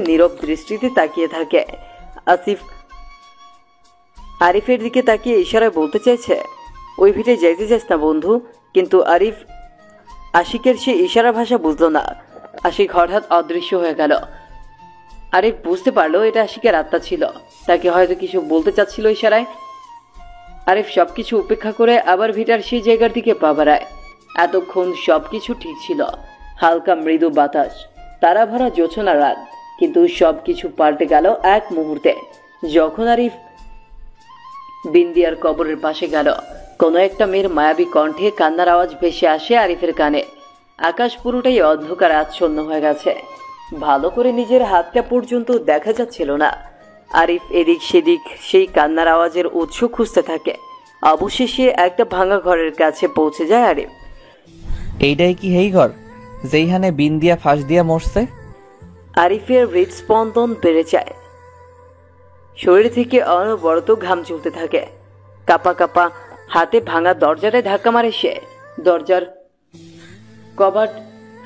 নীরব দৃষ্টিতে তাকিয়ে থাকে। আসিফ আরিফের দিকে তাকিয়ে ইশারায় বলতে চাইছে, ওই ভিটে যাইতে চাস না বন্ধু, কিন্তু আরিফ আশিকের সে ইশারা ভাষা বুঝলো না। আশিক হঠাৎ অদৃশ্য হয়ে গেল। আরিফ বুঝতে পারলো এটা আশিকের আত্মা ছিল, তাকে হয়তো কিছু বলতে চাচ্ছিল ইশারায়। আরিফ সবকিছু উপেক্ষা করে আবার ভিটার সেই জায়গার দিকে পা বাড়ায়। এতক্ষণ সবকিছু ঠিক ছিল, হালকা মৃদু বাতাস, তারা ভরা জোছনা রাত, কিন্তু সবকিছু পাল্টে গেল এক মুহূর্তে যখন আরিফ বিন্দিয়ার কবরের পাশে গেল। কোনো একটা মেয়ের মায়াবী কণ্ঠে কান্নার আওয়াজ ভেসে আসে আরিফের কানে। আকাশ পুরোটাই অন্ধকার আচ্ছন্ন হয়ে গেছে, ভালো করে নিজের হাতটা পর্যন্ত দেখা যাচ্ছিল না। আরিফ এদিক সেদিক সেই কান্নার আওয়াজের উৎস খুঁজতে থাকে। অবশেষে একটা ভাঙা ঘরের কাছে পৌঁছে যায় আরিফ।
এইটাই কি হেই ঘর যেইখানে বিন্দিয়া ফাঁস দিয়া মরছে?
আরিফের হৃদস্পন্দন বেড়ে যায়, শরীর থেকে অনবরত ঘাম চলতে থাকে। কাপা কাপা হাতে ভাঙা দরজাটায় ধাক্কা মারে সে। দরজার কবাট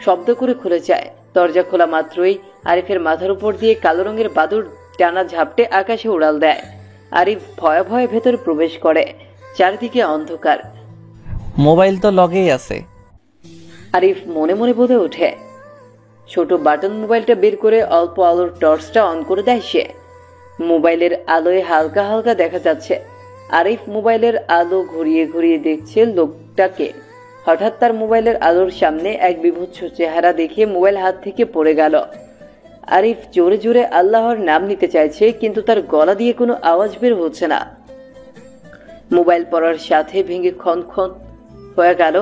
শব্দ করে খুলে যায়। দরজা খোলা মাত্রই আরিফের মাথার উপর দিয়ে কালো রঙের বাদুড় টানা ঝাপটে আকাশে উড়াল দেয়। আরিফ ভয়ে ভয়ে ভেতরে প্রবেশ করে। চারিদিকে অন্ধকার।
মোবাইল তো লগেই আছে।
আরিফ মনে মনে বলে ওঠে। ছোট বাটন মোবাইলটা বের করে অল্প আলোর টর্চটা অন করে দেয় সে। মোবাইলের আলোয় হালকা হালকা দেখা যাচ্ছে। আরিফ মোবাইলের আলো ঘুরিয়ে ঘুরিয়ে দেখছে লোকটাকে। হঠাৎ তার মোবাইলের আলোর সামনে এক বিভৎস চেহারা দেখে মোবাইল হাত থেকে পড়ে গেল। আরিফ জোরে জোরে আল্লাহর নাম নিতে চাইছে, কিন্তু তার গলা দিয়ে কোনো আওয়াজ বের হচ্ছে না। মোবাইল পড়ার সাথে ভেঙে ক্ষণ ক্ষণ হয়ে গেল।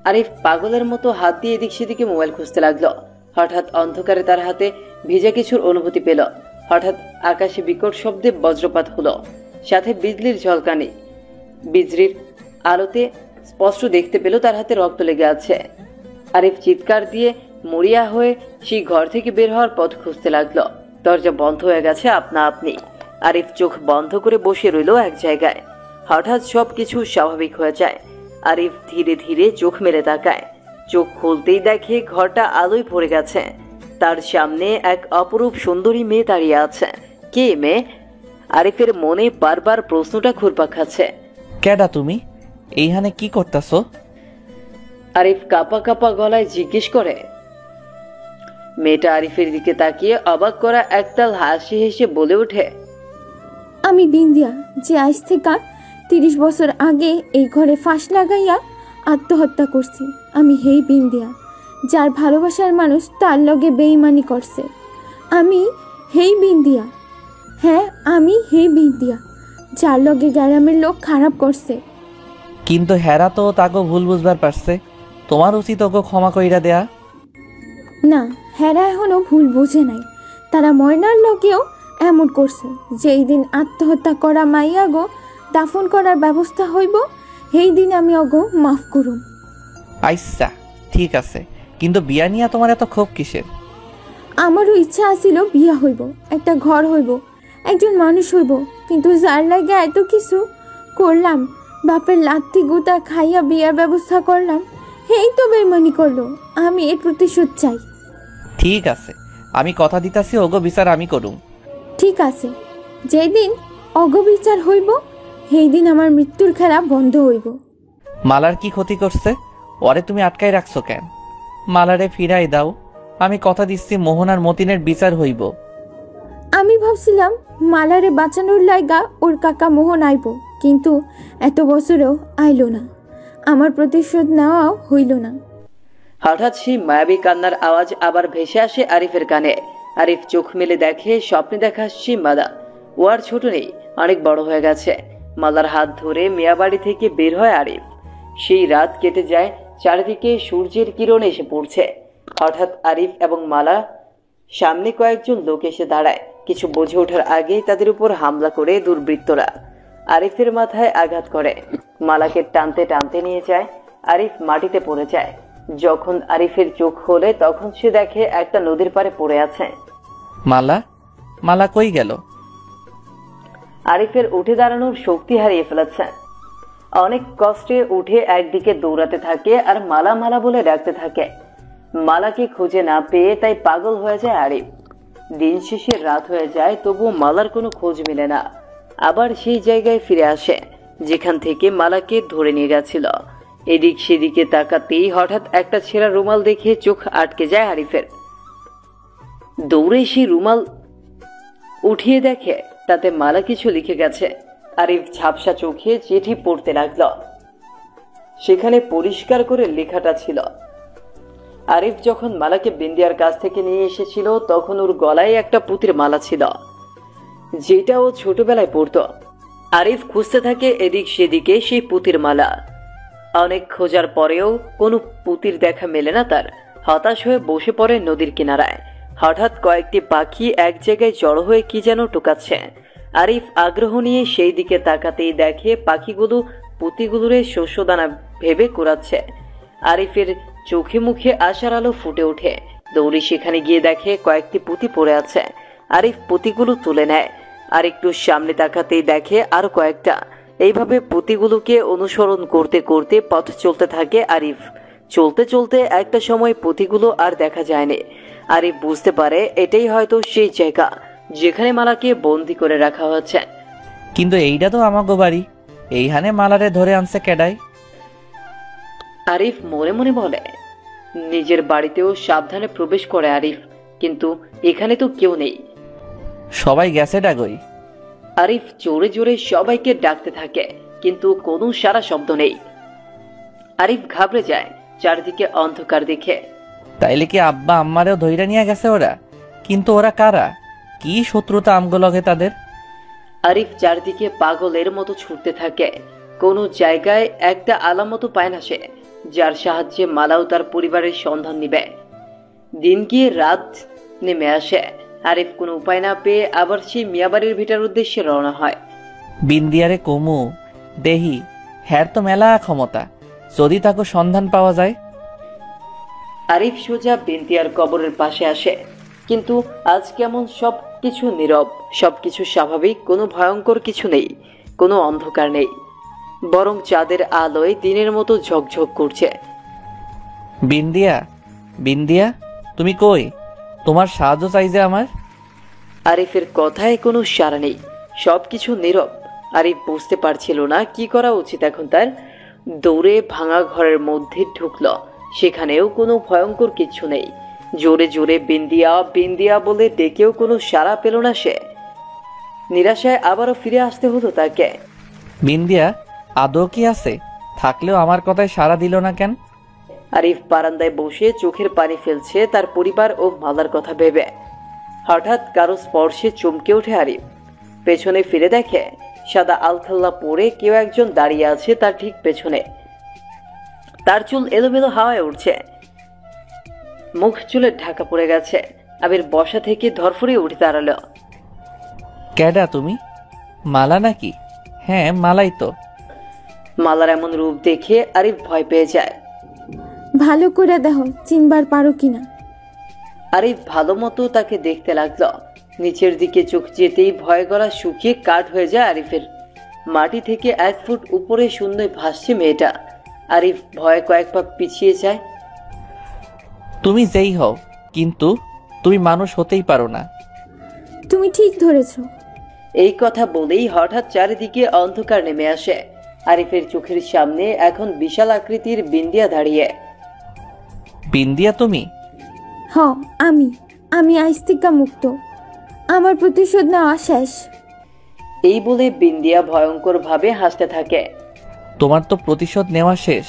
আরিফ পাগলের মতো হাত দিয়ে এদিক সেদিকে মোবাইল খুঁজতে লাগলো। হঠাৎ অন্ধকারে তার হাতে ভিজা কিছুর অনুভূতি পেল। হঠাৎ আকাশে বিকট শব্দে বজ্রপাত হলো, সাথে বিজলির ঝলকানি। বিজলির আলোতে স্পষ্ট দেখতে পেল তার হাতে রক্ত লেগে আছে। আরিফ চিৎকার দিয়ে মরিয়া হয়ে সেই ঘর থেকে বের হওয়ার পথ খুঁজতে লাগলো। দরজা বন্ধ হয়ে গেছে আপনা আপনি। আরিফ চোখ বন্ধ করে বসে রইল এক জায়গায়। হঠাৎ সবকিছু স্বাভাবিক হয়ে যায়। আরিফ ধীরে ধীরে চোখ মেলে তাকায়। চোখ খুলতেই দেখে ঘরটা আলোয় ভরে গেছে। তার সামনে এক অপরূপ সুন্দরী মেয়ে দাঁড়িয়ে আছে। কে মেয়ে? আরিফের মনে বারবার প্রশ্নটা ঘুরপাক খাচ্ছে।
কেডা তুমি? এইখানে কি করতাছো?
আরিফ কাঁপা কাঁপা গলায় জিজ্ঞেস করে। মেয়েটা আরিফের দিকে তাকিয়ে অবাক করা একতাল হাসি হেসে বলে ওঠে,
আমি বিন্দিয়া, যে আজ থেকে 30 বছর আগে এই ঘরে ফাঁস লাগাইয়া আত্মহত্যা করছি। আমি হেই বিন্দিয়া, যার ভালোবাসার মানুষ তার লগে বেইমানি করছে। আমি হেই বিন্দিয়া, হ্যাঁ আমি হেই বিন্দিয়া, যার লগে গ্রামের লোক খারাপ করছে।
কিন্তু হেরা তো তাকে ভুল বুঝবার পারছে। তোমার উচিত ওকে ক্ষমা কইরা দেয়া।
না, হেরা এখনো ভুল বোঝে নাই। তারা ময়নার লগেও এমন করছে। যেই দিন আত্মহত্যা করা মাইয়া গো দাফন করার ব্যবস্থা হইব, সেই দিন আমি অগো মাফ করুম।
আইসা ঠিক আছে, কিন্তু বিয়া নিয়া তোমার এত ক্ষোভ কিসের?
আমারও ইচ্ছা আছিল বিয়া হইব, একটা ঘর হইব, একজন মানুষ হইব, কিন্তু যার লাগে এত কিছু করলাম, বাপের লাথি গুতা খাইয়া বিয়ার ব্যবস্থা করলাম, এই তো বেইমানি করলো। আমি এর প্রতিশোধ চাই।
ঠিক আছে, আমি কথা দিতাছি ওগো বিচার আমি করুম।
ঠিক আছে, যেদিন অগবিচার হইব সেই দিন আমার মৃত্যুর খেলা বন্ধ হইব।
মালার কি ক্ষতি করছে? ওরে তুমি আটকাই রাখছো কেন? মালারে ফিরাই দাও। আমি কথা দিচ্ছি মোহন আর মতিনের বিচার হইব।
আমি ভাবছিলাম মালারে বাঁচানোর লাইগা ওর কাকা মোহন আইব, কিন্তু এত বছরেও আইলো না। আমার প্রতিশোধ নেওয়াও হইল না।
হঠাৎ সেই মায়াবী কান্নার আওয়াজ আবার ভেসে আসে আরিফের কানে। আরিফ চোখ মেলে দেখে স্বপ্নে দেখা সেই মালা। ও আর ছোট নেই, অনেক বড় হয়ে গেছে। মালার হাত ধরে মিয়াবাড়ি থেকে বের হয় আরিফ। সেই রাত কেটে যায়, চারিদিকে সূর্যের কিরণ এসে পড়ছে। হঠাৎ আরিফ এবং মালা সামনে কয়েকজন লোক এসে দাঁড়ায়। কিছু বুঝে ওঠার আগেই তাদের উপর হামলা করে দুর্বৃত্তরা আরিফের মাথায় আঘাত করে। মালাকে টানতে টানতে নিয়ে যায়। আরিফ মাটিতে পড়ে যায়। যখন আরিফের চোখ খোলে তখন সে দেখে একটা নদীর পাড়ে পড়ে আছে।
মালা, মালা কই গেল?
আরিফের উঠে দাঁড়ানোর শক্তি হারিয়ে ফেলেছে। অনেক কষ্টে উঠে একদিকে দৌড়াতে থাকে আর মালা মালা বলে ডাকতে থাকে। মালাকে খুঁজে না পেয়ে তাই পাগল হয়ে যায় আরিফ। দিন শেষে রাত হয়ে যায়, তবুও মালার কোনো খোঁজ মেলে না। আবার সেই জায়গায় ফিরে আসে যেখান থেকে মালাকে ধরে নিয়ে গেছিল। এদিক সেদিকে তাকাতেই হঠাৎ একটা ছেঁড়া রুমাল দেখে চোখ আটকে যায় আরিফের। দৌড়ে সেই রুমাল উঠিয়ে দেখে তাতে মালা কিছু লিখে গেছে। আরিফ ঝাপসা চোখে চিঠি পড়তে লাগল। সেখানে পরিষ্কার করে লেখাটা ছিল, আরিফ যখন মালাকে বিন্দিয়ার কাছ থেকে নিয়ে এসেছিল তখন ওর গলায় একটা পুঁতির মালা ছিল, যেটা ও ছোটবেলায় পড়তো। আরিফ খুঁজতে থাকে এদিক সেদিকে সেই পুঁতির মালা। অনেক খোঁজার পরেও কোনো পুঁতির দেখা মেলে না তার। হতাশ হয়ে বসে পড়ে নদীর কিনারায়। হঠাৎ কয়েকটি পাখি এক জায়গায় জড়ো হয়ে কি যেন টোকাচ্ছে। আরিফ আগ্রহ নিয়ে সেই দিকে তাকাতেই দেখে পাখিগুলো পুঁতিগুলোরে শস্যদানা ভেবে কুড়াচ্ছে। আরিফের চোখে মুখে আশার আলো ফুটে ওঠে। দৌড়ে সেখানে গিয়ে দেখে কয়েকটি পুঁতি পড়ে আছে। আরিফ পুঁতিগুলো তুলে নেয়। আর একটু সামনে তাকাতেই দেখে আরো কয়েকটা। এইভাবে পুঁতিগুলোকে অনুসরণ করতে করতে পথ চলতে থাকে আরিফ। চলতে চলতে একটা সময় পুঁতিগুলো আর দেখা যায়নি। আরিফ বুঝতে পারে এটাই হয়তো সেই জায়গা যেখানে মালাকে বন্দি করে রাখা হচ্ছে।
কিন্তু এইটা তো আমাগো বাড়ি, এইখানে মালারে ধরে আনছে কেডাই?
আরিফ মনে মনে বলে। নিজের বাড়িতেও সাবধানে প্রবেশ করে আরিফ, কিন্তু এখানে তো কেউ নেই।
সবাই গেছে ডাগই।
আরিফ জোরে জোরে সবাইকে ডাকতে থাকে, কিন্তু কোনো সারা শব্দ নেই। আরিফ ঘাবড়ে যায় চারদিকে অন্ধকার দেখে।
তাইলে কি আব্বা আম্মারেও ধইরা নিয়ে গেছে ওরা? কিন্তু ওরা কারা? কি শত্রুতা আমগো লগে তাদের?
আরিফ চারদিকে পাগলের মতো ছুটতে থাকে। কোনো জায়গায় একটা আলামতো পায় না সে, যার সাহায্যে মালাও তার পরিবারের সন্ধান নিবে। দিন গিয়ে রাত নেমে আসে। আরিফ কোনো উপায় না পেয়ে আবার সেই মিয়াবাড়ির ভিটার উদ্দেশ্যে রওনা হয়।
বিন্দিয়ারে কমু দেহি, হ্যার তো মেলা ক্ষমতা, যদি তাকে সন্ধান পাওয়া যায়।
আরিফ সোজা বিন্তিয়ার কবরের পাশে আসে, কিন্তু আজ কেমন সবকিছু নীরব, সবকিছু স্বাভাবিক, কোনো ভয়ঙ্কর কিছু নেই, কোনো অন্ধকার নেই, বরং চাঁদের আলোয় দিনের মতো ঝকঝক করছে।
বিন্দিয়া, বিন্দিয়া, তুমি কই? তোমার সাহায্য চাই যে আমার।
আরিফের কথায় কোনো সাড়া নেই, সবকিছু নীরব। আরিফ বুঝতে পারছিল না কি করা উচিত এখন তার। দৌড়ে ভাঙা ঘরের মধ্যে ঢুকলো, সেখানেও কোনো ভয়ঙ্কর কিছু নেই। জোরে জোরে বিন্দিয়া বিন্দিয়া বলে ডেকেও কোনো সাড়া পেল না সে। নিরাশায় আবারও ফিরে আসতে হতো তাকে।
বিন্দিয়া আদৌ কি আছে? থাকলেও আমার কথায় সাড়া দিল না কেন?
আরিফ বারান্দায় বসে চোখের পানি ফেলছে তার পরিবার ও মালার কথা ভেবে। হঠাৎ কারো স্পর্শে চমকে ওঠে আরিফ। পেছনে ফিরে দেখে সাদা আলখাল্লা পরে কেউ একজন দাঁড়িয়ে আছে তার ঠিক পেছনে। তার চুল এলোমেলো হাওয়ায় উঠছে, মুখ চুলে ঢাকা পড়ে গেছে। আবির বসা থেকে ধরফড়ে উঠে দাঁড়ালো।
ক্যাডা তুমি? মালা নাকি? হ্যাঁ মালাই তো।
মালার এমন রূপ দেখে আরিফ ভয় পেয়ে যায়।
ভালো করে দেখো চিনবার পারো কিনা।
আরিফ ভালো মতো তাকে দেখতে লাগলো। নিচের দিকে চোখ যেতেই ভয় গলা শুকিয়ে কাঠ হয়ে যায় আরিফের। মাটি থেকে 1 ফুট উপরে শূন্যে ভাসছে মেয়েটা। আরিফ ভয়ে কয়েক পা পিছিয়ে যায়।
তুমি যেই হও, কিন্তু তুমি মানুষ হতেই পারো না।
তুমি ঠিক ধরেছো।
এই কথা বলেই হঠাৎ চারিদিকে অন্ধকার নেমে আসে। আরিফের চোখের সামনে এখন বিশাল আকৃতির বিন্দিয়া দাঁড়িয়ে।
বিন্দিয়া তুমি?
হ, আমি আজ থেকে মুক্ত। আমার প্রতিশোধ নেওয়া শেষ।
এই বলে বিন্দিয়া ভয়ঙ্কর ভাবে হাসতে থাকে।
তোমার তো প্রতিশোধ নেওয়া শেষ,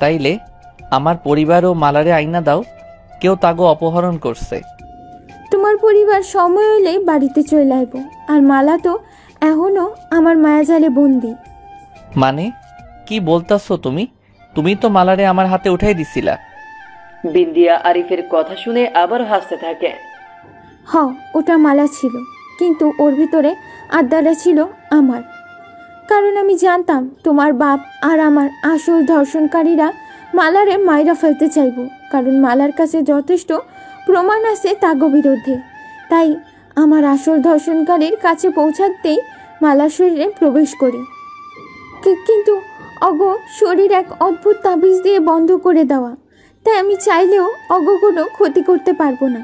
তাইলে আমার পরিবার ও মালারে আইনা দাও, কেউ তাগো অপহরণ করছে।
তোমার পরিবার সময় হলে বাড়িতে চলে আইব, আর মালা তো এখনো আমার মায়াজালে বন্দি।
মানে কি বলতাছো তুমি? তুমি তো মালারে আমার হাতে উঠাই দিছিলা।
বিন্দিয়া আরিফের কথা শুনে আবার হাসতে থাকে।
হ, ওটা মালা ছিল, কিন্তু ওর ভিতরে আত্মাটা ছিল আমার। কারণ আমি জানতাম তোমার বাপ আর আমার আসল ধর্ষণকারীরা মালারে মাইরা ফেলতে চাইব, কারণ মালার কাছে যথেষ্ট প্রমাণ আছে তাগো বিরুদ্ধে। তাই আমার আসল ধর্ষণকারীর কাছে পৌঁছাতেই মালার শরীরে প্রবেশ করি। কিন্তু অগো শরীর এক অদ্ভুত তাবিজ দিয়ে বন্ধ করে দেওয়া, তাই আমি চাইলেও অগো কোনো ক্ষতি করতে পারবো না।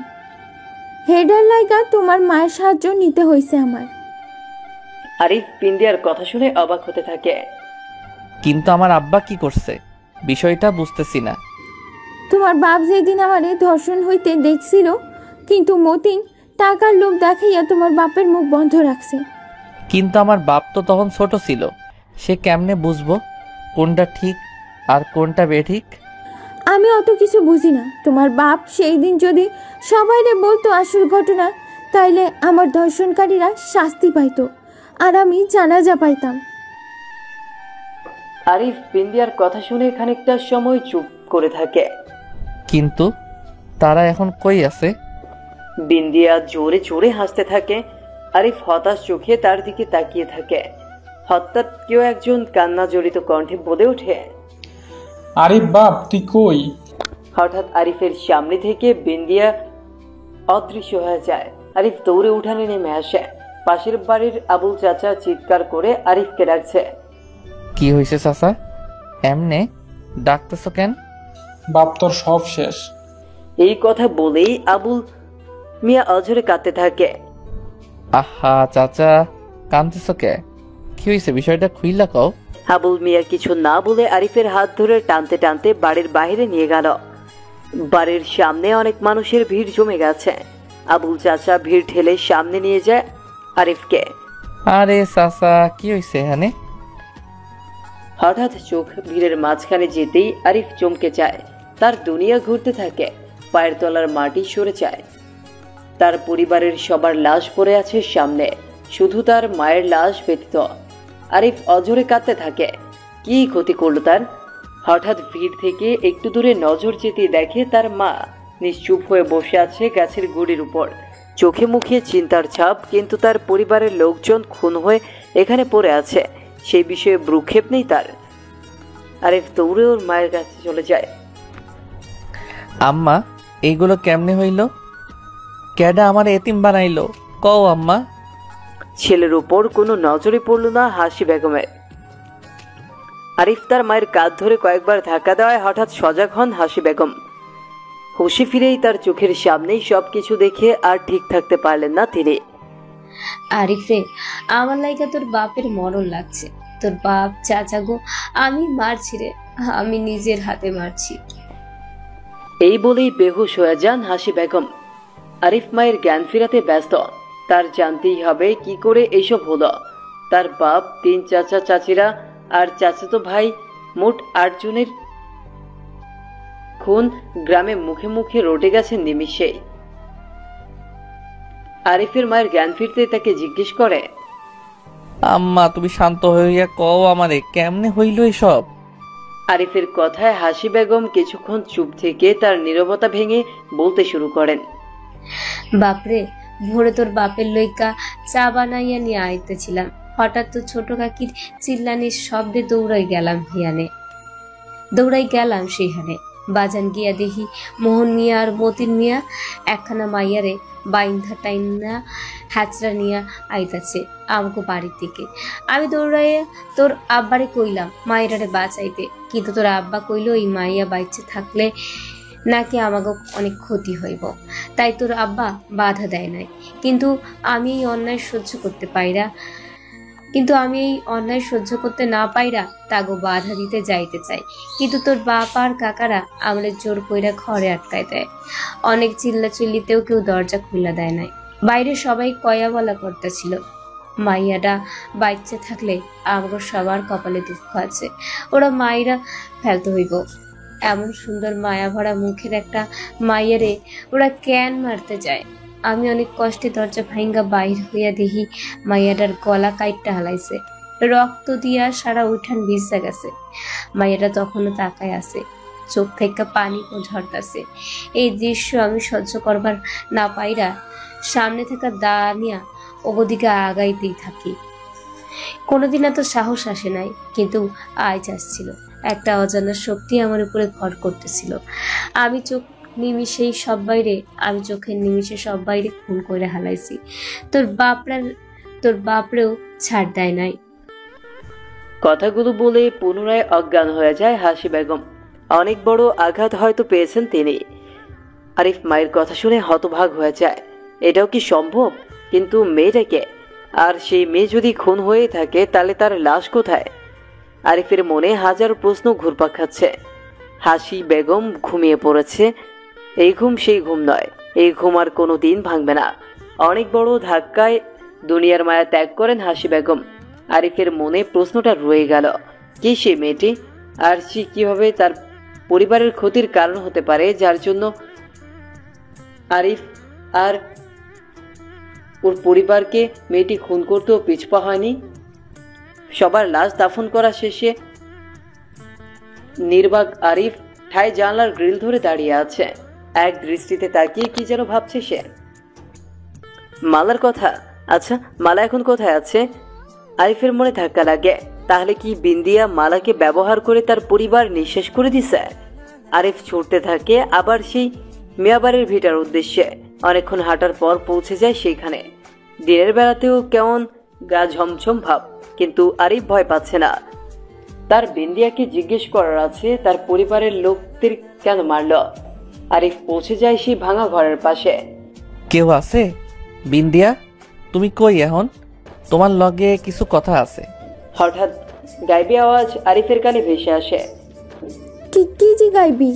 হেডার লাইগা তোমার মায়ের সাহায্য নিতে হয়েছে আমার।
আরিফ বিন্দিয়ার কথা শুনে অবাক হতে থাকে।
কিন্তু আমার আব্বা কি করছে বিষয়টা বুঝতেছি না।
তোমার বাপ যেদিন আমারে ধর্ষণ হইতে দেখছিল, কিন্তু মতিন টাকার লোভ দেখাইয়া তোমার বাপের মুখ বন্ধ রাখছে।
কিন্তু আমার বাপ তো তখন ছোট ছিল, সে কেমনে বুঝবো কোনটা ঠিক আর কোনটা বেঠিক?
আমি অত কিছু বুঝি না। তোমার বাপ সেই দিন যদি সবাইরে বলতো আসল ঘটনা, তাইলে আমার ধর্ষণকারীরা শাস্তি পাইতো আর আমি জানাজা পাইতাম।
আরিফ বিন্দিয়ার কথা শুনে খানিকটা সময় চুপ করে থাকে।
কিন্তু তারা এখন কই আছে?
বিন্দিয়া জোরে জোরে হাসতে থাকে। আরিফ হতাশ চোখে তার দিকে তাকিয়ে থাকে। হঠাৎ কেউ একজন কান্না জড়িত কণ্ঠে বলে ওঠে,
আরিফ বাপ তুই কই?
হঠাৎ আরিফের সামনে থেকে বিন্দিয়া অদৃশ্য হয়ে যায়। আরিফ দৌড়ে উঠানে নেমে আসে। পাশের বাড়ির আবুল চাচা চিৎকার করে আরিফকে ডাকছে।
কি হয়েছে চাচা, এমনে ডাকতেছো কেন?
বাপ তোর সব শেষ।
এই কথা বলেই আবুল মিয়া অঝরে কাঁদতে থাকে।
আহা চাচা, কাঁদতেছ কে? কি হয়েছে, বিষয়টা খুইলা কও।
আবুল মিয়া কিছু না বলে আরিফের হাত ধরে টানতে টানতে বাড়ির বাইরে নিয়ে গেল। বাড়ির সামনে অনেক মানুষের ভিড় জমে গেছে। আবুল চাচা ভিড় ঠেলে সামনে নিয়ে যায় আরিফকে।
আরে চাচা, কি হয়েছে এখানে?
হঠাৎ চোখ ভিড়ের মাঝখানে যেতেই আরিফ চমকে যায়। তার দুনিয়া ঘুরতে থাকে, পায়ের তলার মাটি সরে যায়। তার পরিবারের সবার লাশ পড়ে আছে সামনে, শুধু তার মায়ের লাশ ব্যতীত। আরিফ অঝরে কাঁদতে থাকে। কি ক্ষতি করলো তার? হঠাৎ ভিড় থেকে একটু দূরে নজর যেতে দেখে তার মা নিশ্চুপ হয়ে বসে আছে গাছের গুড়ির উপর, চোখে মুখে চিন্তার ছাপ। কিন্তু তার পরিবারের লোকজন খুন হয়ে এখানে পড়ে আছে, সেই বিষয়ে ভ্রুক্ষেপ নেই তার। আরিফ দৌড়ে ওর মায়ের কাছে চলে যায়।
আম্মা, এইগুলো কেমনে হইল? ক্যাডা আমার এতিম বানাইলো, কও আম্মা।
ছেলের উপর কোনো নজরই পড়ল না হাসি বেগমের। আরিফ তার মায়ের কাঁধ ধরে কয়েকবার ধাক্কা দেওয়ায় হঠাৎ সজাগ হন হাসি বেগম। হুঁশি ফিরেই তার চোখের সামনেই সবকিছু দেখে আর ঠিক থাকতে পারলেন না তিনি।
আরিফে, আমার লাইগা তোর বাপের মরণ লাগছে। তোর বাপ চাচা গো, আমি মারছি রে, আমি নিজের হাতে মারছি।
এই বলেই বেহুশ হয়ে যান হাসি বেগম। আরিফ মায়ের জ্ঞান ফিরাতে ব্যস্ত। তার জানতেই হবে কি করে এইসব হলো। তার বাপ, 3 চাচা চাচিরা আর চাচাতো ভাই, মোট 8 জনের খুন গ্রামে মুখে মুখে রটে গেছে নিমিষেই। আরিফের মায়ের জ্ঞান ফিরতে তাকে জিজ্ঞেস করে,
আম্মা তুমি শান্ত হইয়া কও আমারে, কেমনে হইল এসব?
আরিফের কথায় হাসি বেগম কিছুক্ষণ চুপ থেকে তার নীরবতা ভেঙে বলতে শুরু করেন।
বাপরে, ভোরে তোর বাপের লইকা চা বানাইয়া নিয়ে আইতেছিলাম, হঠাৎ তো ছোট কাকির চিল্লানির শব্দে দৌড়াই গেলাম সেখানে। বাজান গিয়া দেখি মোহন মিয়া আর মতিন মিয়া একখানা মাইয়ারে বাইন্ধা টাইনা হ্যাচরা নিয়া আইতাছে আমাকে বাড়ির থেকে। আমি দৌড়াইয়া তোর আব্বারে কইলাম মাইরারে বাঁচাইতে, কিন্তু তোর আব্বা কইল এই মাইয়া বাইচে থাকলে নাকি আমাকে অনেক ক্ষতি হইব, তাই তোর আব্বা বাধা দেয় নাই। কিন্তু আমি এই অন্যায় সহ্য করতে না পাইরা তাগো বাধা দিতে যাইতে চাই, কিন্তু তোর বাপ আর কাকারা আমাদের জোর কইরা ঘরে আটকায় দেয়। অনেক চিল্লাচিল্লিতেও কেউ দরজা খুলে দেয় নাই। বাইরে সবাই কয়া বলা করতেছিল মাইয়াটা বাইচে থাকলে আমাদের সবার কপালে দুঃখ আছে, ওরা মাইরা ফেলতে হইব। এমন সুন্দর মায়া ভরা মুখের একটা মাইয়ারে ওরা ক্যান মারতে যায়। আমি অনেক কষ্টে দরজা ভাঙ্গা বাইর হইয়া দেখি মাইয়াটার গলা কাইটটা হালাইছে, রক্ত দিয়া সারা উঠান ভিজা গেছে। মাইয়াটা তখনও তাকায় আছে, চোখ থেকে পানি ঝরতাছে। এই দৃশ্য আমি সহ্য করবার না পাইরা সামনে থাকা দাঁড়িয়া ওদিকে আগাইতেই থাকি। কোনোদিন এত সাহস আসে নাই, কিন্তু আজ আসছিল। একটা অজানা শক্তি আমার উপরে ভর করতেছিল। আমি চোখের নিমিষে সব বাইরে খুন করে হালাইছি। তোর বাপরেও ছাড় দেয় নাই।
কথাগুলো বলে পুনরায় অজ্ঞান হয়ে যায় হাসি বেগম। অনেক বড় আঘাত হয়তো পেয়েছেন তিনি। আরিফ মায়ের কথা শুনে হতভাগ হয়ে যায়। এটাও কি সম্ভব? কিন্তু মেয়েটাকে, আর সেই মেয়ে যদি খুন হয়ে থাকে তাহলে তার লাশ কোথায়? আরিফের মনে হাজার প্রশ্ন ঘুরপাক খাচ্ছে। হাসি বেগম ঘুমিয়ে পড়েছে। এই ঘুম সেই ঘুম নয়, এই ঘুম আর কোনো দিন ভাঙবে না। অনেক বড় ধাক্কায় দুনিয়ার মায়া ত্যাগ করেন হাসি বেগম। আরিফের মনে প্রশ্নটা রয়ে গেল, কি সে মেয়েটি? আর সে কিভাবে তার পরিবারের ক্ষতির কারণ হতে পারে, যার জন্য আরিফ আর ওর পরিবারকে মেয়েটি খুন করতেও পিছপা হয়নি। সবার লাশ দাফন করা শেষে নির্বাক আরিফ ঠায় জানলার গ্রিল ধরে দাঁড়িয়ে আছে। এক দৃষ্টিতে তাকিয়ে কি যেন ভাবছে সে। মালার কথা। আচ্ছা, মালা এখন কোথায় আছে? আরিফের মনে ধাক্কা লাগে। তাহলে কি বিন্দিয়া মালাকে ব্যবহার করে তার পরিবার নিঃশেষ করে দিছে? আরিফ ছুটতে থাকে আবার সেই মিয়াবাড়ির ভিটার উদ্দেশ্যে। অনেকক্ষণ হাঁটার পর পৌঁছে যায় সেইখানে। দিনের বেলাতেও কেমন গা ঝমঝম ভাব, কিন্তু আরিফ ভয় পাচ্ছে না। তার বিন্দিয়াকে জিজ্ঞেস করার আছে তার পরিবারের লোকদের কেন মারল। আরিফ পৌঁছে যায় সেই ভাঙা ঘরের পাশে।
কেউ আছে? বিন্দিয়া, তুমি কই এখন? তোমার লগে কিছু কথা আছে।
হঠাৎ গাইবি আওয়াজ আরিফের কানে ভেসে আসে।
কি জি গাইবি?